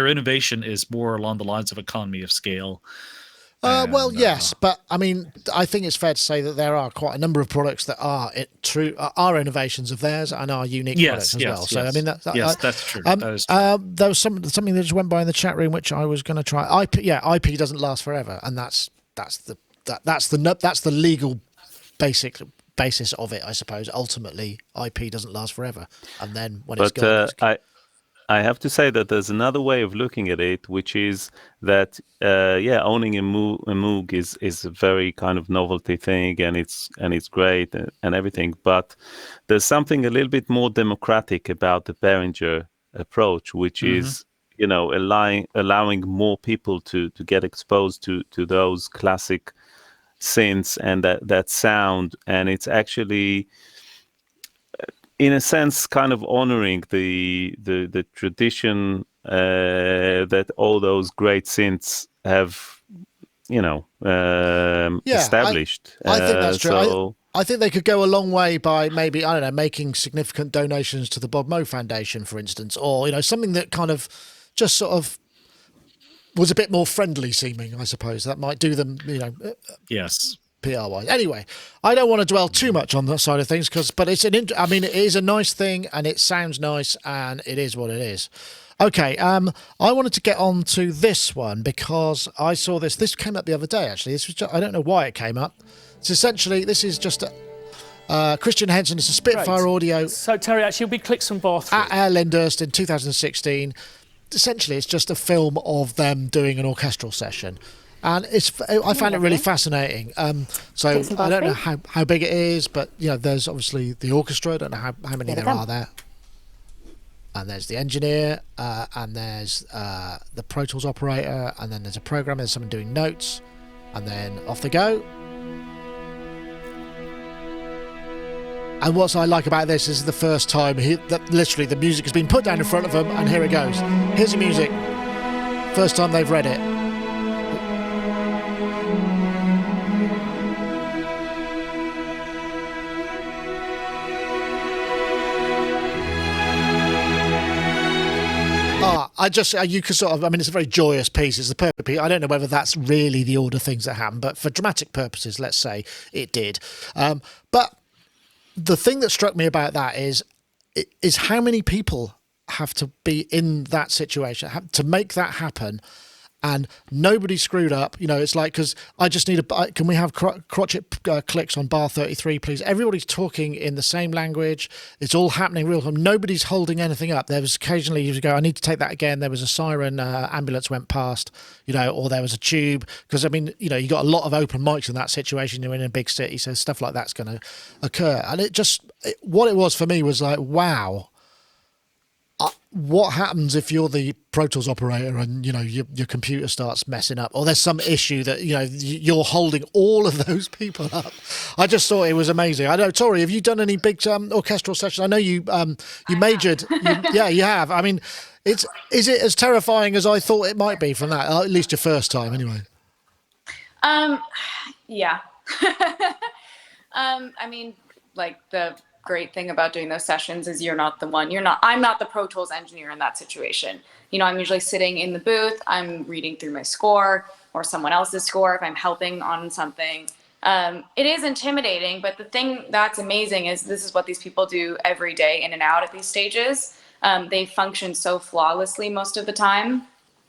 Speaker 4: innovation is more along the lines of economy of scale.
Speaker 2: Yes, but I mean, I think it's fair to say that there are quite a number of products that are innovations of theirs and are unique products as well. So I mean, that's
Speaker 4: true. That is true.
Speaker 2: There was something that just went by in the chat room which I was going to try. IP doesn't last forever, and that's the legal basis of it, I suppose. Ultimately, IP doesn't last forever, and then when it's gone,
Speaker 5: I have to say that there's another way of looking at it, which is that owning a Moog is a very kind of novelty thing, and it's great and everything. But there's something a little bit more democratic about the Behringer approach, which is allowing more people to get exposed to those classic synths and that sound, and it's actually, in a sense, kind of honoring the tradition that all those great synths have, established.
Speaker 2: I think that's true.
Speaker 5: So,
Speaker 2: I think they could go a long way by maybe, I don't know, making significant donations to the Bob Moe Foundation, for instance, or something that kind of just sort of was a bit more friendly seeming. I suppose that might do them,
Speaker 4: Yes.
Speaker 2: PR-wise. Anyway, I don't want to dwell too much on that side of things, but it is a nice thing and it sounds nice and it is what it is. Okay, I wanted to get on to this one because I saw this. This came up the other day, actually. I don't know why it came up. It's essentially, this is just Christian Henson. It's a Spitfire audio.
Speaker 7: So, Terry, actually, we clicked some bar through.
Speaker 2: At Air Lyndhurst in 2016. Essentially, it's just a film of them doing an orchestral session. And I found it really fascinating. So I don't know how big it is, but there's obviously the orchestra. I don't know how many there are there. and there's the engineer, and there's the Pro Tools operator, and then there's a programmer, there's someone doing notes, and then off they go. And what I like about this is the first time that literally the music has been put down in front of them, and here it goes. Here's the music. First time they've read it. You could sort of, I mean, it's a very joyous piece. It's the perfect piece. I don't know whether that's really the order of things that happen, but for dramatic purposes, let's say it did. But the thing that struck me about that is how many people have to be in that situation to make that happen, and nobody screwed up. You know, it's like, because I just need can we have crotchet clicks on bar 33, please? Everybody's talking in the same language. It's all happening real time. Nobody's holding anything up. There was occasionally you go, I need to take that again. There was a siren, ambulance went past, you know, or there was a tube. Because, I mean, you know, you got a lot of open mics in that situation. You're in a big city, so stuff like that's going to occur. And what it was for me was like, wow. What happens if you're the Pro Tools operator and, you know, your computer starts messing up, or there's some issue that, you know, you're holding all of those people up? I just thought it was amazing. I know, Tori, have you done any big orchestral sessions? I know you majored. Yeah, you have. I mean, is it as terrifying as I thought it might be from that? At least your first time, anyway.
Speaker 3: Yeah. I mean, like, the great thing about doing those sessions is I'm not the Pro Tools engineer in that situation. You know, I'm usually sitting in the booth, I'm reading through my score or someone else's score if I'm helping on something. It is intimidating, but the thing that's amazing is this is what these people do every day in and out at these stages. They function so flawlessly most of the time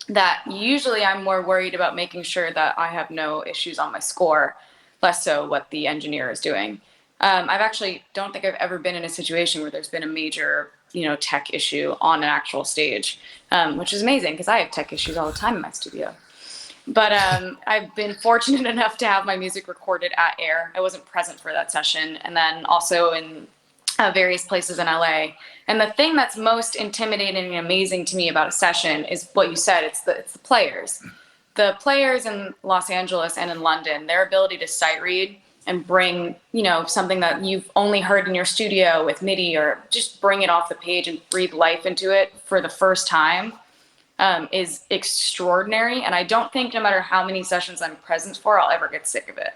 Speaker 3: that usually I'm more worried about making sure that I have no issues on my score, less so what the engineer is doing. Don't think I've ever been in a situation where there's been a major, you know, tech issue on an actual stage, which is amazing because I have tech issues all the time in my studio. But I've been fortunate enough to have my music recorded at Air. I wasn't present for that session, and then also in various places in LA. And the thing that's most intimidating and amazing to me about a session is what you said. It's the players. The players in Los Angeles and in London, their ability to sight read and bring, you know, something that you've only heard in your studio with MIDI, or just bring it off the page and breathe life into it for the first time, is extraordinary. And I don't think no matter how many sessions I'm present for, I'll ever get sick of it.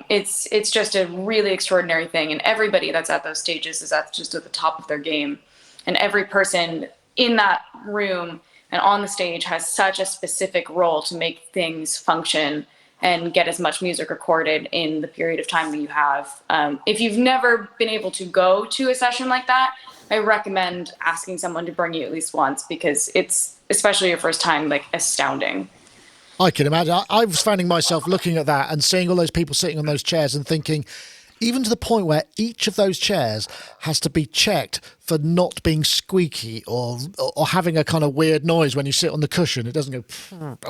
Speaker 3: It's just a really extraordinary thing. And everybody that's at those stages is just at the top of their game. And every person in that room and on the stage has such a specific role to make things function and get as much music recorded in the period of time that you have. If you've never been able to go to a session like that, I recommend asking someone to bring you at least once, because it's, especially your first time, like, astounding.
Speaker 2: I can imagine. I was finding myself looking at that and seeing all those people sitting on those chairs and thinking, even to the point where each of those chairs has to be checked for not being squeaky or having a kind of weird noise when you sit on the cushion. It doesn't go,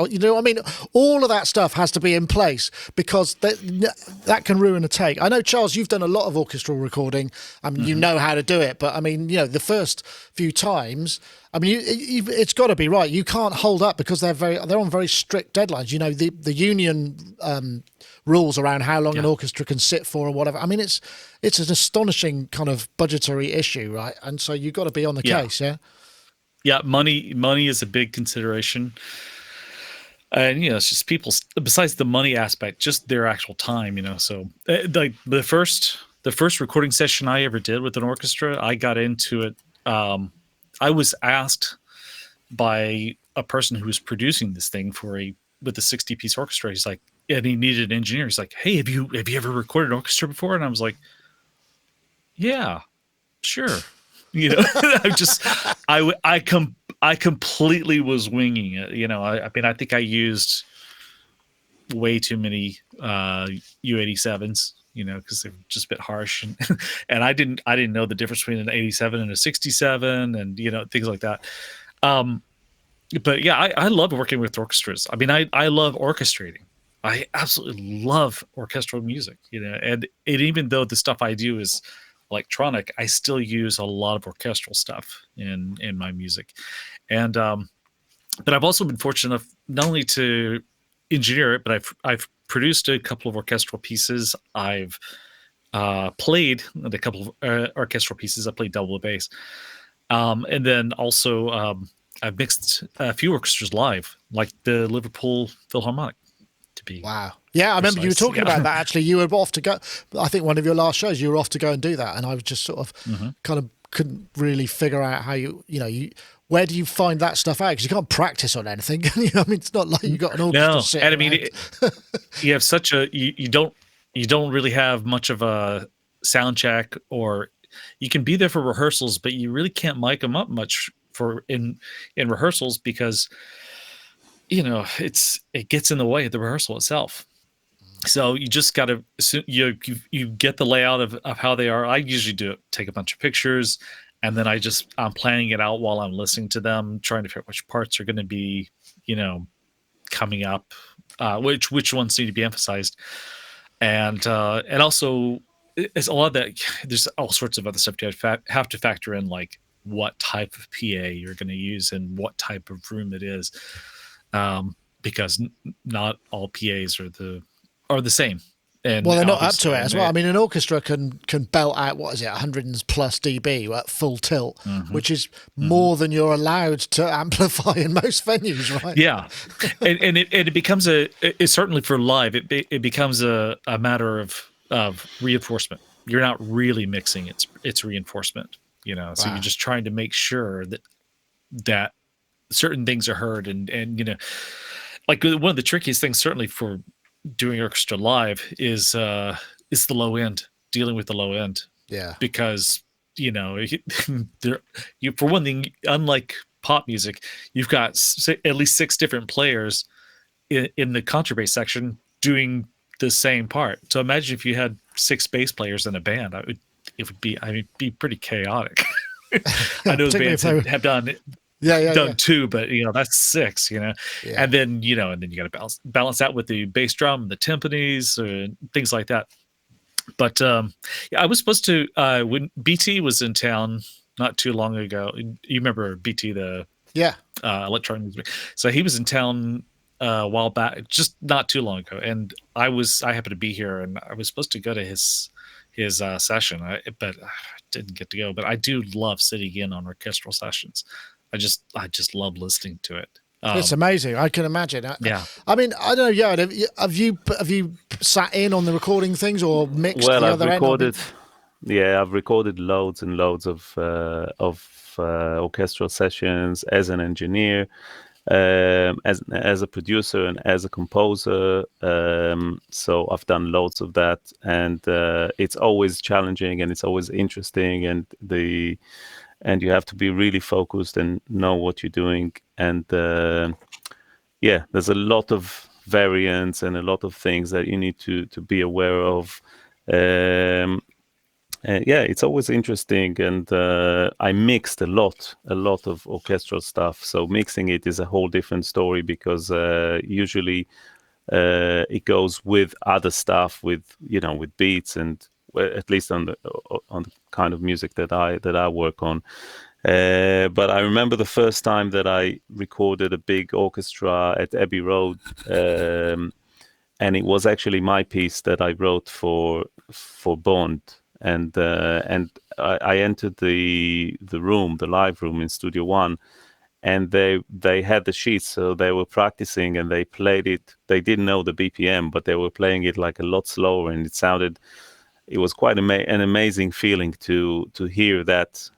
Speaker 2: you know what I mean? All of that stuff has to be in place, because that can ruin a take. I know, Charles, you've done a lot of orchestral recording. I mean, you know how to do it, but I mean, you know, the first few times, I mean, it's got to be right. You can't hold up because they're on very strict deadlines. You know, the union rules around how long an orchestra can sit for or whatever. I mean, it's an astonishing kind of budgetary issue, right? And so you've got to be on the case, yeah?
Speaker 4: Yeah, money is a big consideration. And, you know, it's just people, besides the money aspect, just their actual time, you know. So, like, the first recording session I ever did with an orchestra, I got into it. I was asked by a person who was producing this thing with a 60-piece orchestra. He's like, and he needed an engineer. He's like, hey, have you ever recorded an orchestra before? And I was like, yeah, sure. You know, I completely was winging it. You know, I mean, I think I used way too many U87s, you know, because they're just a bit harsh, and I didn't know the difference between an 87 and a 67, and, you know, things like that. But yeah, I love working with orchestras. I mean, I love orchestrating. I absolutely love orchestral music, you know, and even though the stuff I do is electronic, I still use a lot of orchestral stuff in my music. And but I've also been fortunate enough not only to engineer it, but I've produced a couple of orchestral pieces. I've played a couple of orchestral pieces. I played double bass, and then also I've mixed a few orchestras live, like the Liverpool Philharmonic. To be
Speaker 2: wow, yeah, I remember you were talking about that. Actually, you were off to go. I think one of your last shows, you were off to go and do that, and I was just sort of kind of couldn't really figure out how you where do you find that stuff out? Because you can't practice on anything. I mean, it's not like you got an orchestra.
Speaker 4: No,
Speaker 2: sitting
Speaker 4: and I mean,
Speaker 2: around.
Speaker 4: you have such a you don't really have much of a sound check, or you can be there for rehearsals, but you really can't mic them up much for in rehearsals because it gets in the way of the rehearsal itself. So you just got to you get the layout of how they are. I usually take a bunch of pictures, and then I'm planning it out while I'm listening to them, trying to figure out which parts are going to be, coming up, which ones need to be emphasized, and also it's a lot of that. There's all sorts of other stuff you have to factor in, like what type of PA you're going to use and what type of room it is, because not all PAs are the same. And
Speaker 2: well, they're not up to it as well. I mean, an orchestra can belt out 100 plus dB at full tilt, which is more than you're allowed to amplify in most venues, right?
Speaker 4: Yeah, and it becomes it's certainly for live. It becomes a matter of reinforcement. You're not really mixing; it's reinforcement. So you're just trying to make sure that certain things are heard, and like one of the trickiest things, certainly for doing orchestra live, is the low end, dealing with the low end.
Speaker 2: Yeah,
Speaker 4: because for one thing, unlike pop music, you've got at least 6 different players in the contrabass section doing the same part. So imagine if you had 6 bass players in a band, it would be pretty chaotic. I know bands have done done 2, but that's 6, and then you got to balance that with the bass drum and the timpanis and things like that. But I was supposed to when BT was in town not too long ago. You remember BT, the electronic music? So he was in town a while back, just not too long ago, and I happened to be here, and I was supposed to go to his session, but I didn't get to go. But I do love sitting in on orchestral sessions. I just love listening to it.
Speaker 2: It's amazing. I can imagine.
Speaker 4: Yeah.
Speaker 2: I mean, I don't know. Yeah. Have you sat in on the recording things or mixed the other end?
Speaker 5: I've recorded loads and loads of orchestral sessions as an engineer, as a producer, and as a composer. So I've done loads of that, and it's always challenging and it's always interesting, and you have to be really focused and know what you're doing. And there's a lot of variants and a lot of things that you need to be aware of. It's always interesting. And I mixed a lot of orchestral stuff. So mixing it is a whole different story, because usually it goes with other stuff, with beats, and at least on the kind of music that I work on. But I remember the first time that I recorded a big orchestra at Abbey Road, and it was actually my piece that I wrote for Bond. And I entered the room, the live room in Studio One, and they had the sheets, so they were practicing, and they played it. They didn't know the BPM, but they were playing it like a lot slower, and it was quite an amazing feeling to hear that,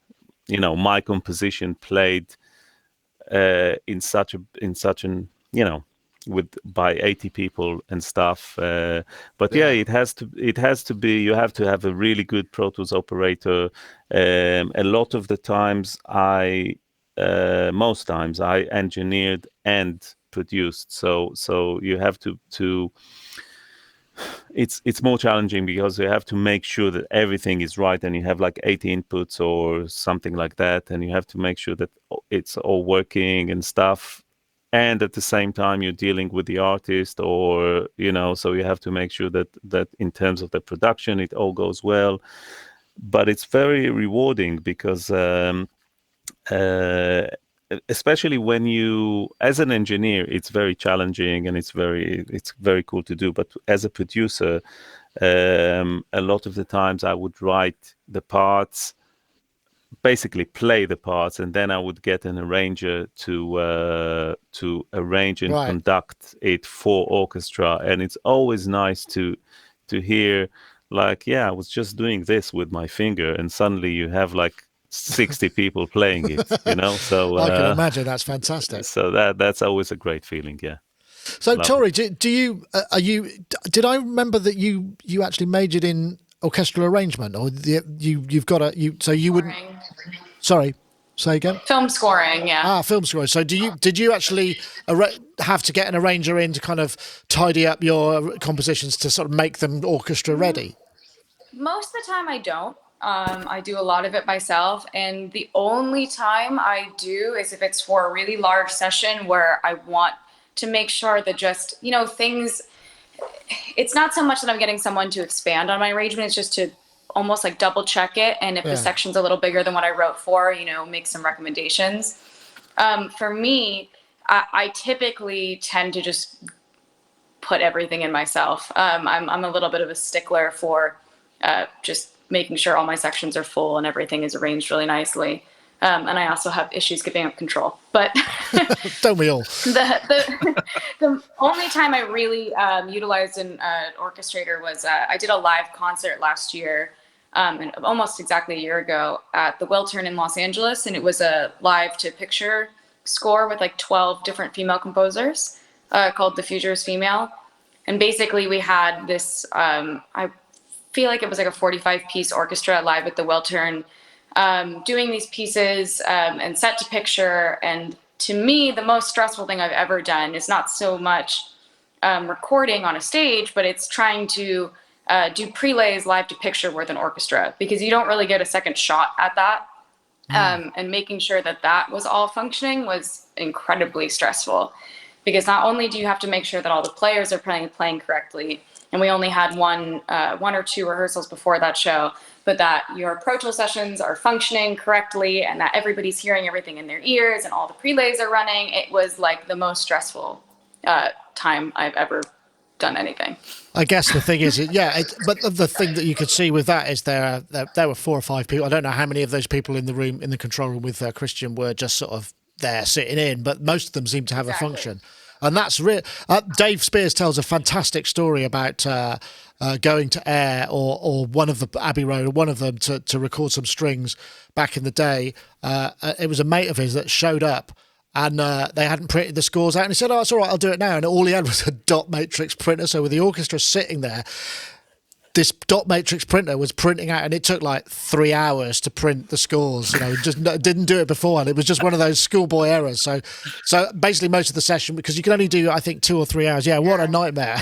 Speaker 5: my composition played in such an by 80 people and stuff. It has to be. You have to have a really good Pro Tools operator. A lot of the times, most times I engineered and produced. So you have to. It's more challenging, because you have to make sure that everything is right, and you have like 80 inputs or something like that, and you have to make sure that it's all working and stuff. And at the same time, you're dealing with the artist, so you have to make sure that in terms of the production, it all goes well. but it's very rewarding because especially when you, as an engineer, it's very challenging and it's very cool to do. But as a producer, a lot of the times I would write the parts, basically play the parts, and then I would get an arranger to arrange and conduct it for orchestra. And it's always nice to hear, like, yeah, I was just doing this with my finger, and suddenly you have like 60 people playing it, So
Speaker 2: I can imagine. That's fantastic.
Speaker 5: So that's always a great feeling. Yeah.
Speaker 2: So Tori, do you did I remember that you actually majored in orchestral arrangement, or you've got so you wouldn't? Sorry, say again.
Speaker 3: Film scoring, yeah.
Speaker 2: Film scoring. So did you actually have to get an arranger in to kind of tidy up your compositions to sort of make them orchestra ready?
Speaker 3: Most of the time I don't. I do a lot of it myself, and the only time I do is if it's for a really large session where I want to make sure that just, things, it's not so much that I'm getting someone to expand on my arrangement, it's just to almost like double check it, and if the section's a little bigger than what I wrote for, make some recommendations. For me, I typically tend to just put everything in myself. I'm a little bit of a stickler for just making sure all my sections are full and everything is arranged really nicely. And I also have issues giving up control. But
Speaker 2: don't we all?
Speaker 3: The only time I really utilized an orchestrator was I did a live concert last year, and almost exactly a year ago, at the Wiltern in Los Angeles, and it was a live to picture score with like 12 different female composers called The Future is Female. And basically we had this, I feel like it was like a 45-piece orchestra live at the Wiltern, doing these pieces and set to picture. And to me, the most stressful thing I've ever done is not so much recording on a stage, but it's trying to do prelays live to picture with an orchestra, because you don't really get a second shot at that. And making sure that that was all functioning was incredibly stressful, because not only do you have to make sure that all the players are playing correctly, and we only had one or two rehearsals before that show, but that your Pro Tool sessions are functioning correctly and that everybody's hearing everything in their ears and all the prelays are running. It was like the most stressful time I've ever done anything.
Speaker 2: I guess the thing is, but the thing that you could see with that is there were 4 or 5 people. I don't know how many of those people in the room, in the control room with Christian, were just sort of there sitting in, but most of them seem to have a function. And that's real. Dave Spears tells a fantastic story about going to Air or one of the Abbey Road, or one of them to record some strings back in the day. It was a mate of his that showed up, and they hadn't printed the scores out, and he said, "Oh, it's all right, I'll do it now." And all he had was a dot matrix printer. So with the orchestra sitting there, this dot matrix printer was printing out, and it took like 3 hours to print the scores. Just didn't do it beforehand. It was just one of those schoolboy errors. So basically most of the session, because you can only do, I think, 2 or 3 hours. Yeah, what a nightmare!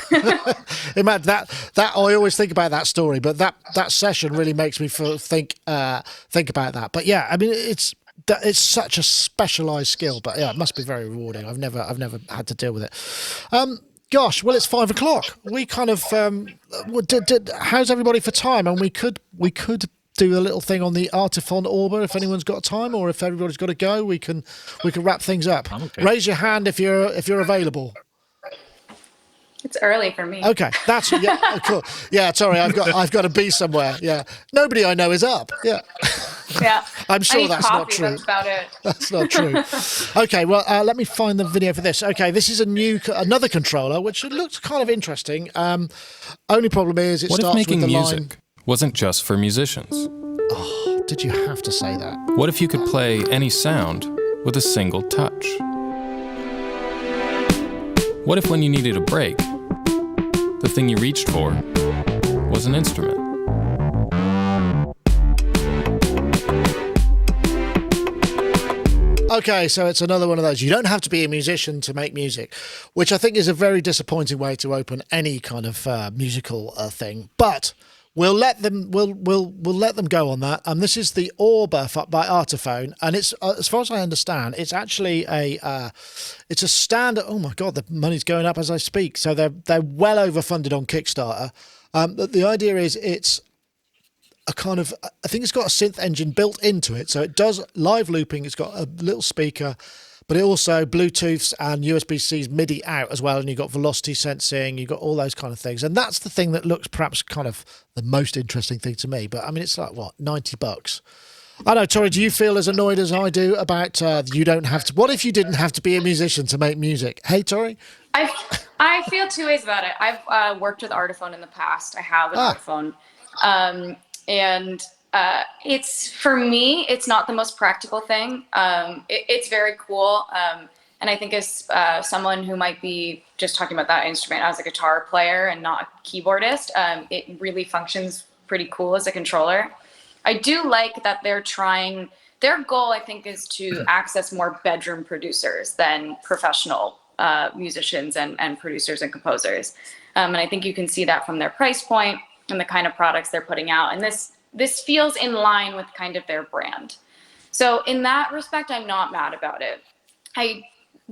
Speaker 2: Imagine that I always think about that story, but that session really makes me think about that. But yeah, I mean, it's such a specialized skill, but yeah, it must be very rewarding. I've never had to deal with it. Gosh, well, it's 5 o'clock. We kind of how's everybody for time? And we could do a little thing on the Artiphon Orba if anyone's got time, or if everybody's got to go, we can wrap things up. Okay. Raise your hand if you're available.
Speaker 3: It's early for me.
Speaker 2: Okay, that's cool. Yeah, sorry, I've got to be somewhere. Yeah, nobody I know is up. Yeah.
Speaker 3: Yeah,
Speaker 2: I'm sure that's
Speaker 3: coffee,
Speaker 2: not true.
Speaker 3: That's about it.
Speaker 2: That's not true. Okay, well, let me find the video for this. Okay, this is another controller, which looks kind of interesting. Only problem is it starts with the line.
Speaker 8: What if making music wasn't just for musicians?
Speaker 2: Oh, did you have to say that?
Speaker 8: What if you could play any sound with a single touch? What if when you needed a break, the thing you reached for was an instrument?
Speaker 2: Okay, so it's another one of those. You don't have to be a musician to make music, which I think is a very disappointing way to open any kind of musical thing. But we'll let them let them go on that. And this is the Orba by Artiphon, and it's as far as I understand, it's actually it's a standard. Oh my God, the money's going up as I speak. So they're well overfunded on Kickstarter. But the idea is it's a kind of, I think it's got a synth engine built into it. So it does live looping. It's got a little speaker, but it also Bluetooths and USB-C's MIDI out as well. And you've got velocity sensing, you've got all those kind of things. And that's the thing that looks perhaps kind of the most interesting thing to me. But I mean, it's like, what, $90? I know, Tori, do you feel as annoyed as I do about you don't have to... What if you didn't have to be a musician to make music? Hey, Tori?
Speaker 3: I feel two ways about it. I've worked with Artiphon in the past. I have an Artiphon. And it's, for me, it's not the most practical thing. It's very cool. And I think as someone who might be just talking about that instrument as a guitar player and not a keyboardist, it really functions pretty cool as a controller. I do like that they're trying, their goal, I think, is to access more bedroom producers than professional musicians and producers and composers. And I think you can see that from their price point and the kind of products they're putting out. And this feels in line with kind of their brand. So in that respect, I'm not mad about it. I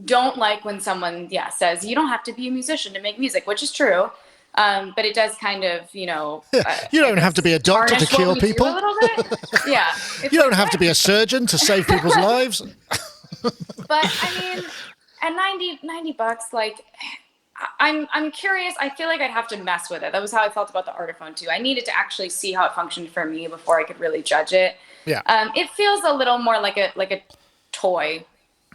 Speaker 3: don't like when someone, says, you don't have to be a musician to make music, which is true. But it does kind of, you
Speaker 2: don't have to be a doctor to cure people.
Speaker 3: A little bit. Yeah.
Speaker 2: You don't have to be a surgeon to save people's lives.
Speaker 3: But I mean, at $90, like, I'm curious. I feel like I'd have to mess with it. That was how I felt about the Artiphon too. I needed to actually see how it functioned for me before I could really judge it.
Speaker 2: Yeah.
Speaker 3: It feels a little more like a toy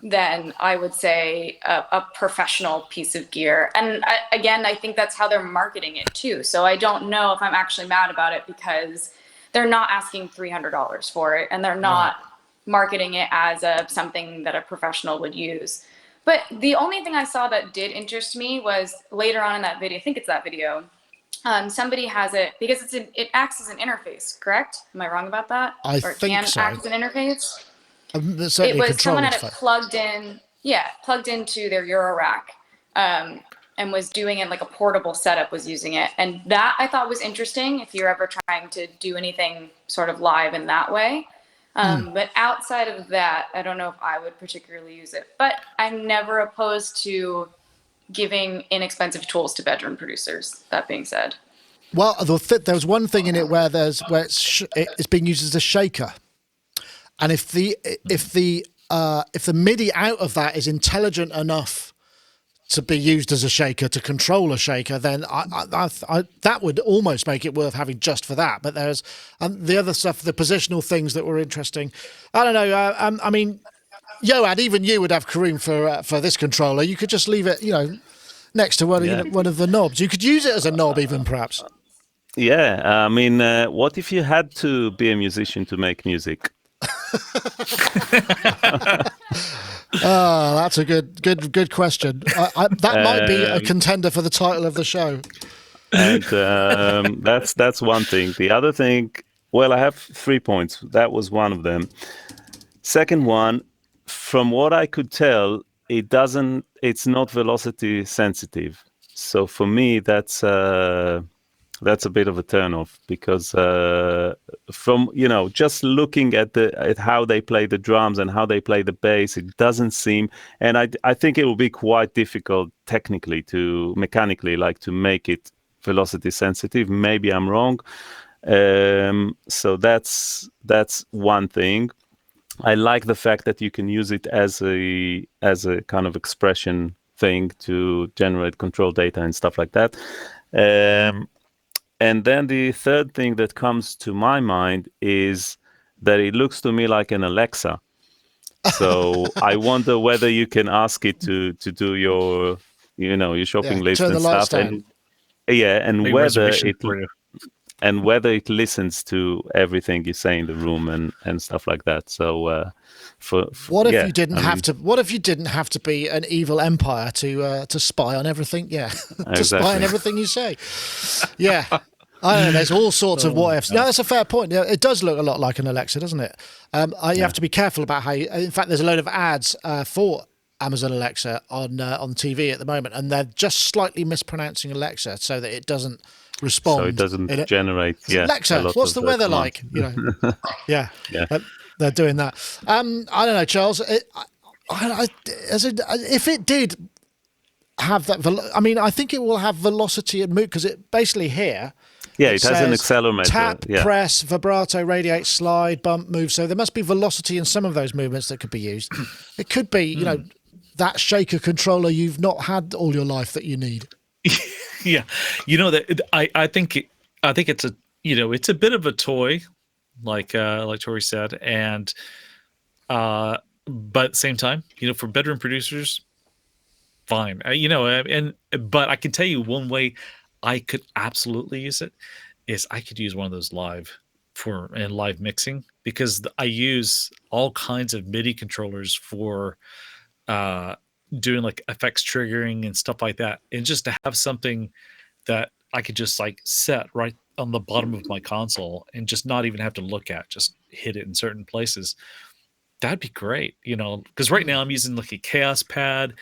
Speaker 3: than I would say a professional piece of gear. And I think that's how they're marketing it too. So I don't know if I'm actually mad about it because they're not asking $300 for it and they're not marketing it as something that a professional would use. But the only thing I saw that did interest me was later on in that video, I think it's that video, somebody has it because it acts as an interface, correct? Am I wrong about that?
Speaker 2: I think so.
Speaker 3: Act as an interface?
Speaker 2: It
Speaker 3: was someone had it plugged into their Eurorack, and was doing it like a portable setup, was using it. And that I thought was interesting if you're ever trying to do anything sort of live in that way. But outside of that, I don't know if I would particularly use it. But I'm never opposed to giving inexpensive tools to bedroom producers, that being said.
Speaker 2: Well, there's one thing in it where it's being used as a shaker. And if the MIDI out of that is intelligent enough to be used as a shaker, to control a shaker, then I that would almost make it worth having just for that. But there's the other stuff, the positional things that were interesting. I don't know. I mean, Yoad, even you would have room for this controller. You could just leave it, next to one of the knobs. You could use it as a knob, even perhaps.
Speaker 5: Yeah, I mean, what if you had to be a musician to make music?
Speaker 2: That's a good question. That might be a contender for the title of the show.
Speaker 5: And that's one thing. The other thing, well, I have 3 points. That was one of them. Second one, from what I could tell, it's not velocity sensitive. So for me, that's a bit of a turnoff because from just looking at how they play the drums and how they play the bass, it doesn't seem, and I think it will be quite difficult mechanically to make it velocity sensitive. Maybe I'm wrong. So that's one thing. I like the fact that you can use it as a kind of expression thing to generate control data and stuff like that. And then the third thing that comes to my mind is that it looks to me like an Alexa. So I wonder whether you can ask it to do your shopping list and stuff. And whether it listens to everything you say in the room and stuff like that. So what if you didn't have to be an evil empire to spy on everything? Yeah, to spy on everything you say. Yeah. I don't know, there's all sorts of what ifs. No, that's a fair point. Yeah, it does look a lot like an Alexa, doesn't it? You have to be careful about how in fact, there's a load of ads for Amazon Alexa on TV at the moment, and they're just slightly mispronouncing Alexa so that it doesn't respond. So it doesn't generate. Yeah,
Speaker 2: Alexa, what's the weather like? Yeah. They're doing that. I don't know, Charles. If it did have that, I think it will have velocity and mood because it basically here.
Speaker 5: Yeah, it has an
Speaker 2: says
Speaker 5: accelerometer.
Speaker 2: Tap,
Speaker 5: Yeah.
Speaker 2: press, vibrato, radiate, slide, bump, move. So there must be velocity in some of those movements that could be used. It could be, you know, that shaker controller you've not had all your life that you need.
Speaker 4: Yeah, you know that I think it's a, you know, it's a bit of a toy, like Tori said, and but at the same time, you know, for bedroom producers, fine. You know, but I can tell you one way I could absolutely use it is I could use one of those live and live mixing, because I use all kinds of MIDI controllers for doing like effects triggering and stuff like that, and just to have something that I could just like set right on the bottom of my console and just not even have to look at, just hit it in certain places. That'd be great, you know, because right now I'm using like a Chaos pad,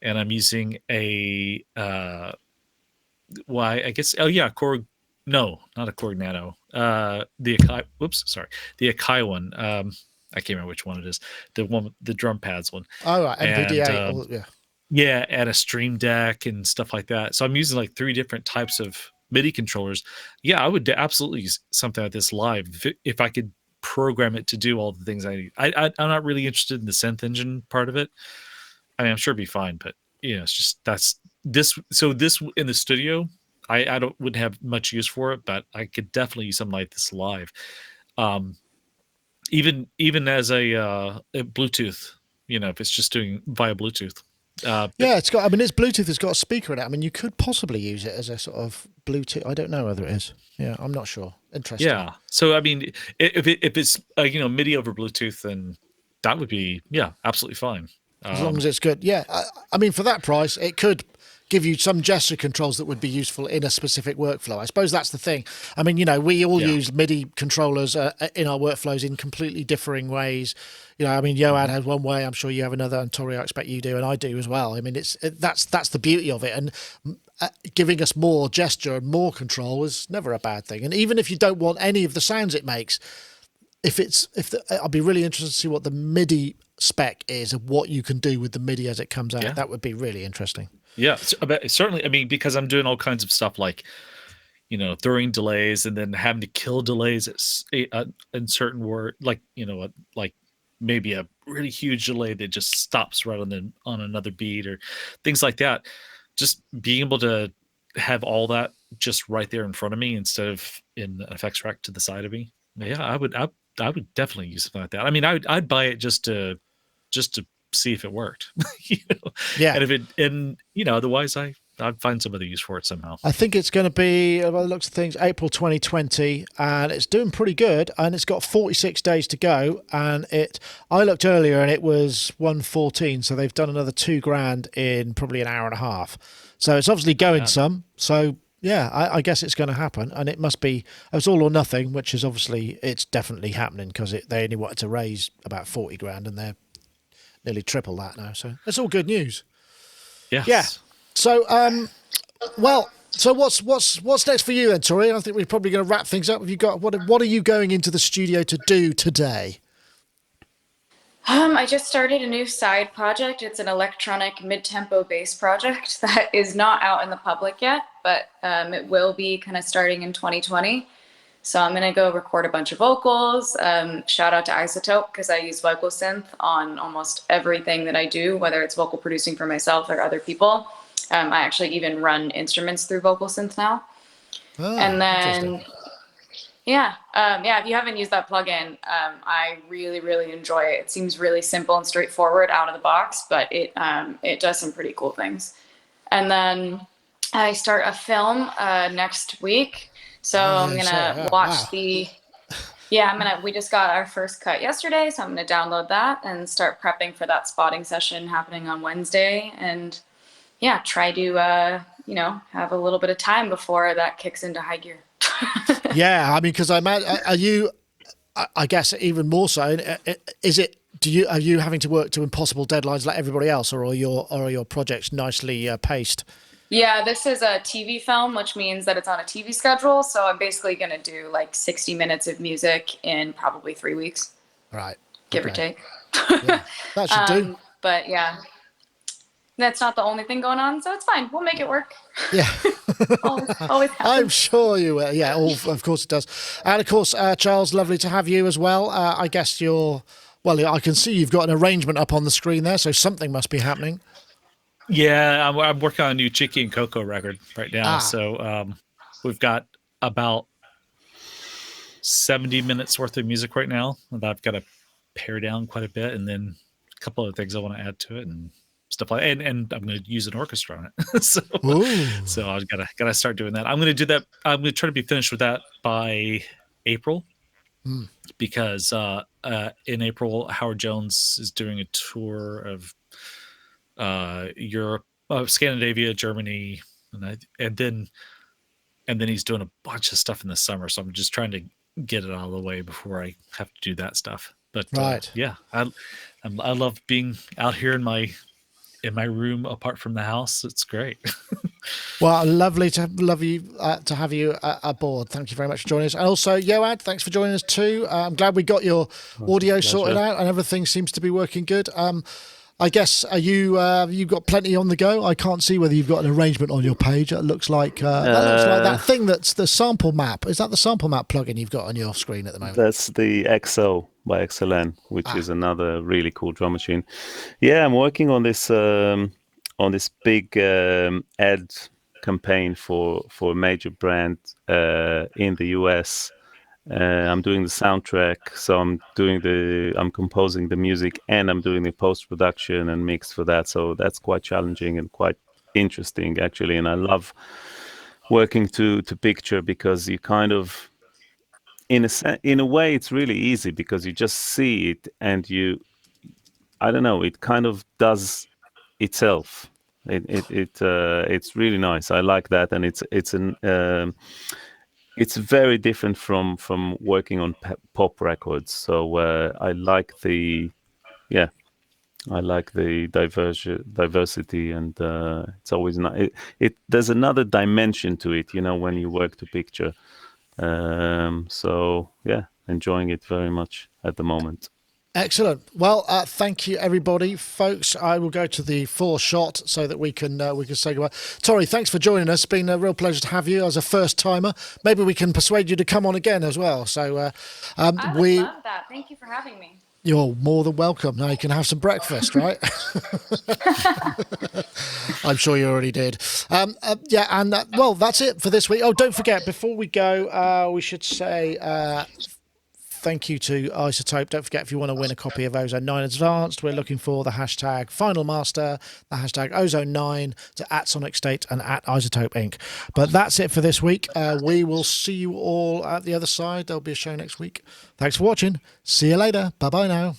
Speaker 4: and I'm using a I guess, oh yeah, Korg, no, not a Korg Nano, the Akai, the Akai one. I can't remember which one it is, the one with the drum pads one.
Speaker 2: Oh, right, NVDA,
Speaker 4: And,
Speaker 2: yeah.
Speaker 4: yeah, and a Stream Deck and stuff like that. So I'm using like 3 different types of MIDI controllers. Yeah, I would absolutely use something like this live if I could program it to do all the things I need. I'm not really interested in the synth engine part of it. I mean, I'm sure it'd be fine, but you know, it's just this in the studio, I wouldn't have much use for it, but I could definitely use something like this live. Even as a Bluetooth, you know, if it's just doing via Bluetooth.
Speaker 2: Yeah, it's got. I mean, it's Bluetooth. It's got a speaker in it. I mean, you could possibly use it as a sort of Bluetooth. I don't know whether it is. Yeah, I'm not sure. Interesting.
Speaker 4: Yeah. So I mean, if it's you know, MIDI over Bluetooth, then that would be, yeah, absolutely fine.
Speaker 2: As long as it's good. Yeah. I mean, for that price, it could give you some gesture controls that would be useful in a specific workflow. I suppose that's the thing. I mean, you know, we all use MIDI controllers in our workflows in completely differing ways. You know, I mean, Yoad has one way. I'm sure you have another, and Tori, I expect you do, and I do as well. I mean, that's the beauty of it, and giving us more gesture and more control is never a bad thing. And even if you don't want any of the sounds it makes, I'll be really interested to see what the MIDI spec is of what you can do with the MIDI as it comes out.
Speaker 4: Yeah.
Speaker 2: That would be really interesting.
Speaker 4: Yeah, certainly. I mean, because I'm doing all kinds of stuff like, you know, throwing delays and then having to kill delays in certain word, like, you know, like maybe a really huge delay that just stops right on another beat or things like that. Just being able to have all that just right there in front of me instead of in an effects rack to the side of me. Yeah, I would definitely use something like that. I mean, I'd buy it just to see if it worked. You know?
Speaker 2: Yeah.
Speaker 4: And you know, otherwise I'd find some other use for it somehow.
Speaker 2: I think it's going to be, by the looks of things, April 2020, and it's doing pretty good, and it's got 46 days to go, and I looked earlier and it was 114, so they've done another $2,000 in probably an hour and a half. So it's obviously going some. So yeah, I guess it's going to happen, and it must be, it's all or nothing, which is obviously, it's definitely happening, because they only wanted to raise about 40 grand, and they're nearly triple that now. So it's all good news.
Speaker 4: Yes.
Speaker 2: Yeah. So, so what's next for you then, Tori? I think we're probably going to wrap things up. Have you got what are you going into the studio to do today?
Speaker 3: I just started a new side project. It's an electronic mid-tempo bass project that is not out in the public yet, but it will be kind of starting in 2020. So I'm going to go record a bunch of vocals. Shout out to iZotope, because I use vocal synth on almost everything that I do, whether it's vocal producing for myself or other people. I actually even run instruments through vocal synth now.
Speaker 2: Oh,
Speaker 3: and then, if you haven't used that plugin, I really, really enjoy it. It seems really simple and straightforward out of the box, but it does some pretty cool things. And then I start a film next week. So I'm going to watch we just got our first cut yesterday, so I'm going to download that and start prepping for that spotting session happening on Wednesday. And yeah, try to, have a little bit of time before that kicks into high gear.
Speaker 2: Yeah, I mean, because I guess even more so, are you having to work to impossible deadlines like everybody else, or are your projects nicely paced?
Speaker 3: Yeah, this is a TV film, which means that it's on a TV schedule. So I'm basically going to do like 60 minutes of music in probably 3 weeks.
Speaker 2: Right.
Speaker 3: Give or take.
Speaker 2: Yeah, that should do.
Speaker 3: But yeah. That's not the only thing going on, so it's fine. We'll make it work.
Speaker 2: Yeah.
Speaker 3: Always happens.
Speaker 2: I'm sure you will. Yeah, of course it does. And of course, Charles, lovely to have you as well. I guess I can see you've got an arrangement up on the screen there, so something must be happening.
Speaker 4: Yeah, I'm working on a new Chicky and Coco record right now. So we've got about 70 minutes worth of music right now that I've got to pare down quite a bit, and then a couple of things I want to add to it and stuff like that. And I'm going to use an orchestra on it. so I've gotta start doing that. I'm going to do that. I'm going to try to be finished with that by April, because in April Howard Jones is doing a tour of Europe, Scandinavia, Germany, and then he's doing a bunch of stuff in the summer. So I'm just trying to get it out of the way before I have to do that stuff. But yeah, I love being out here in my room apart from the house. It's great.
Speaker 2: Well, lovely to have you aboard. Thank you very much for joining us. And also, Yoad, thanks for joining us too. I'm glad we got your audio sorted out and everything seems to be working good. I guess you've got plenty on the go. I can't see whether you've got an arrangement on your page. It looks like that thing that's the sample map. Is that the sample map plugin you've got on your screen at the moment?
Speaker 5: That's the XO by XLN, which is another really cool drum machine. Yeah, I'm working on this big ad campaign for a major brand in the US. I'm doing the soundtrack, so I'm composing the music, and I'm doing the post-production and mix for that. So that's quite challenging and quite interesting, actually. And I love working to picture, because you kind of, in a way, it's really easy because you just see it and I don't know, it kind of does itself. It's really nice. I like that, and it's very different from working on pop records. So I like the diversity, and it's always nice. There's another dimension to it, when you work to picture. So yeah, enjoying it very much at the moment.
Speaker 2: Excellent. Well, thank you, everybody, folks. I will go to the 4 shot so that we can say goodbye. Tori, thanks for joining us. It's been a real pleasure to have you as a first timer. Maybe we can persuade you to come on again as well. So
Speaker 3: I would love that. Thank you for having me.
Speaker 2: You're more than welcome. Now you can have some breakfast, right? I'm sure you already did. Well, that's it for this week. Oh, don't forget, before we go, we should say thank you to iZotope. Don't forget, if you want to win a copy of Ozone 9 Advanced, we're looking for the hashtag FinalMaster, the hashtag Ozone 9 to @Sonicstate and @iZotope Inc. But that's it for this week. We will see you all at the other side. There'll be a show next week. Thanks for watching. See you later. Bye-bye now.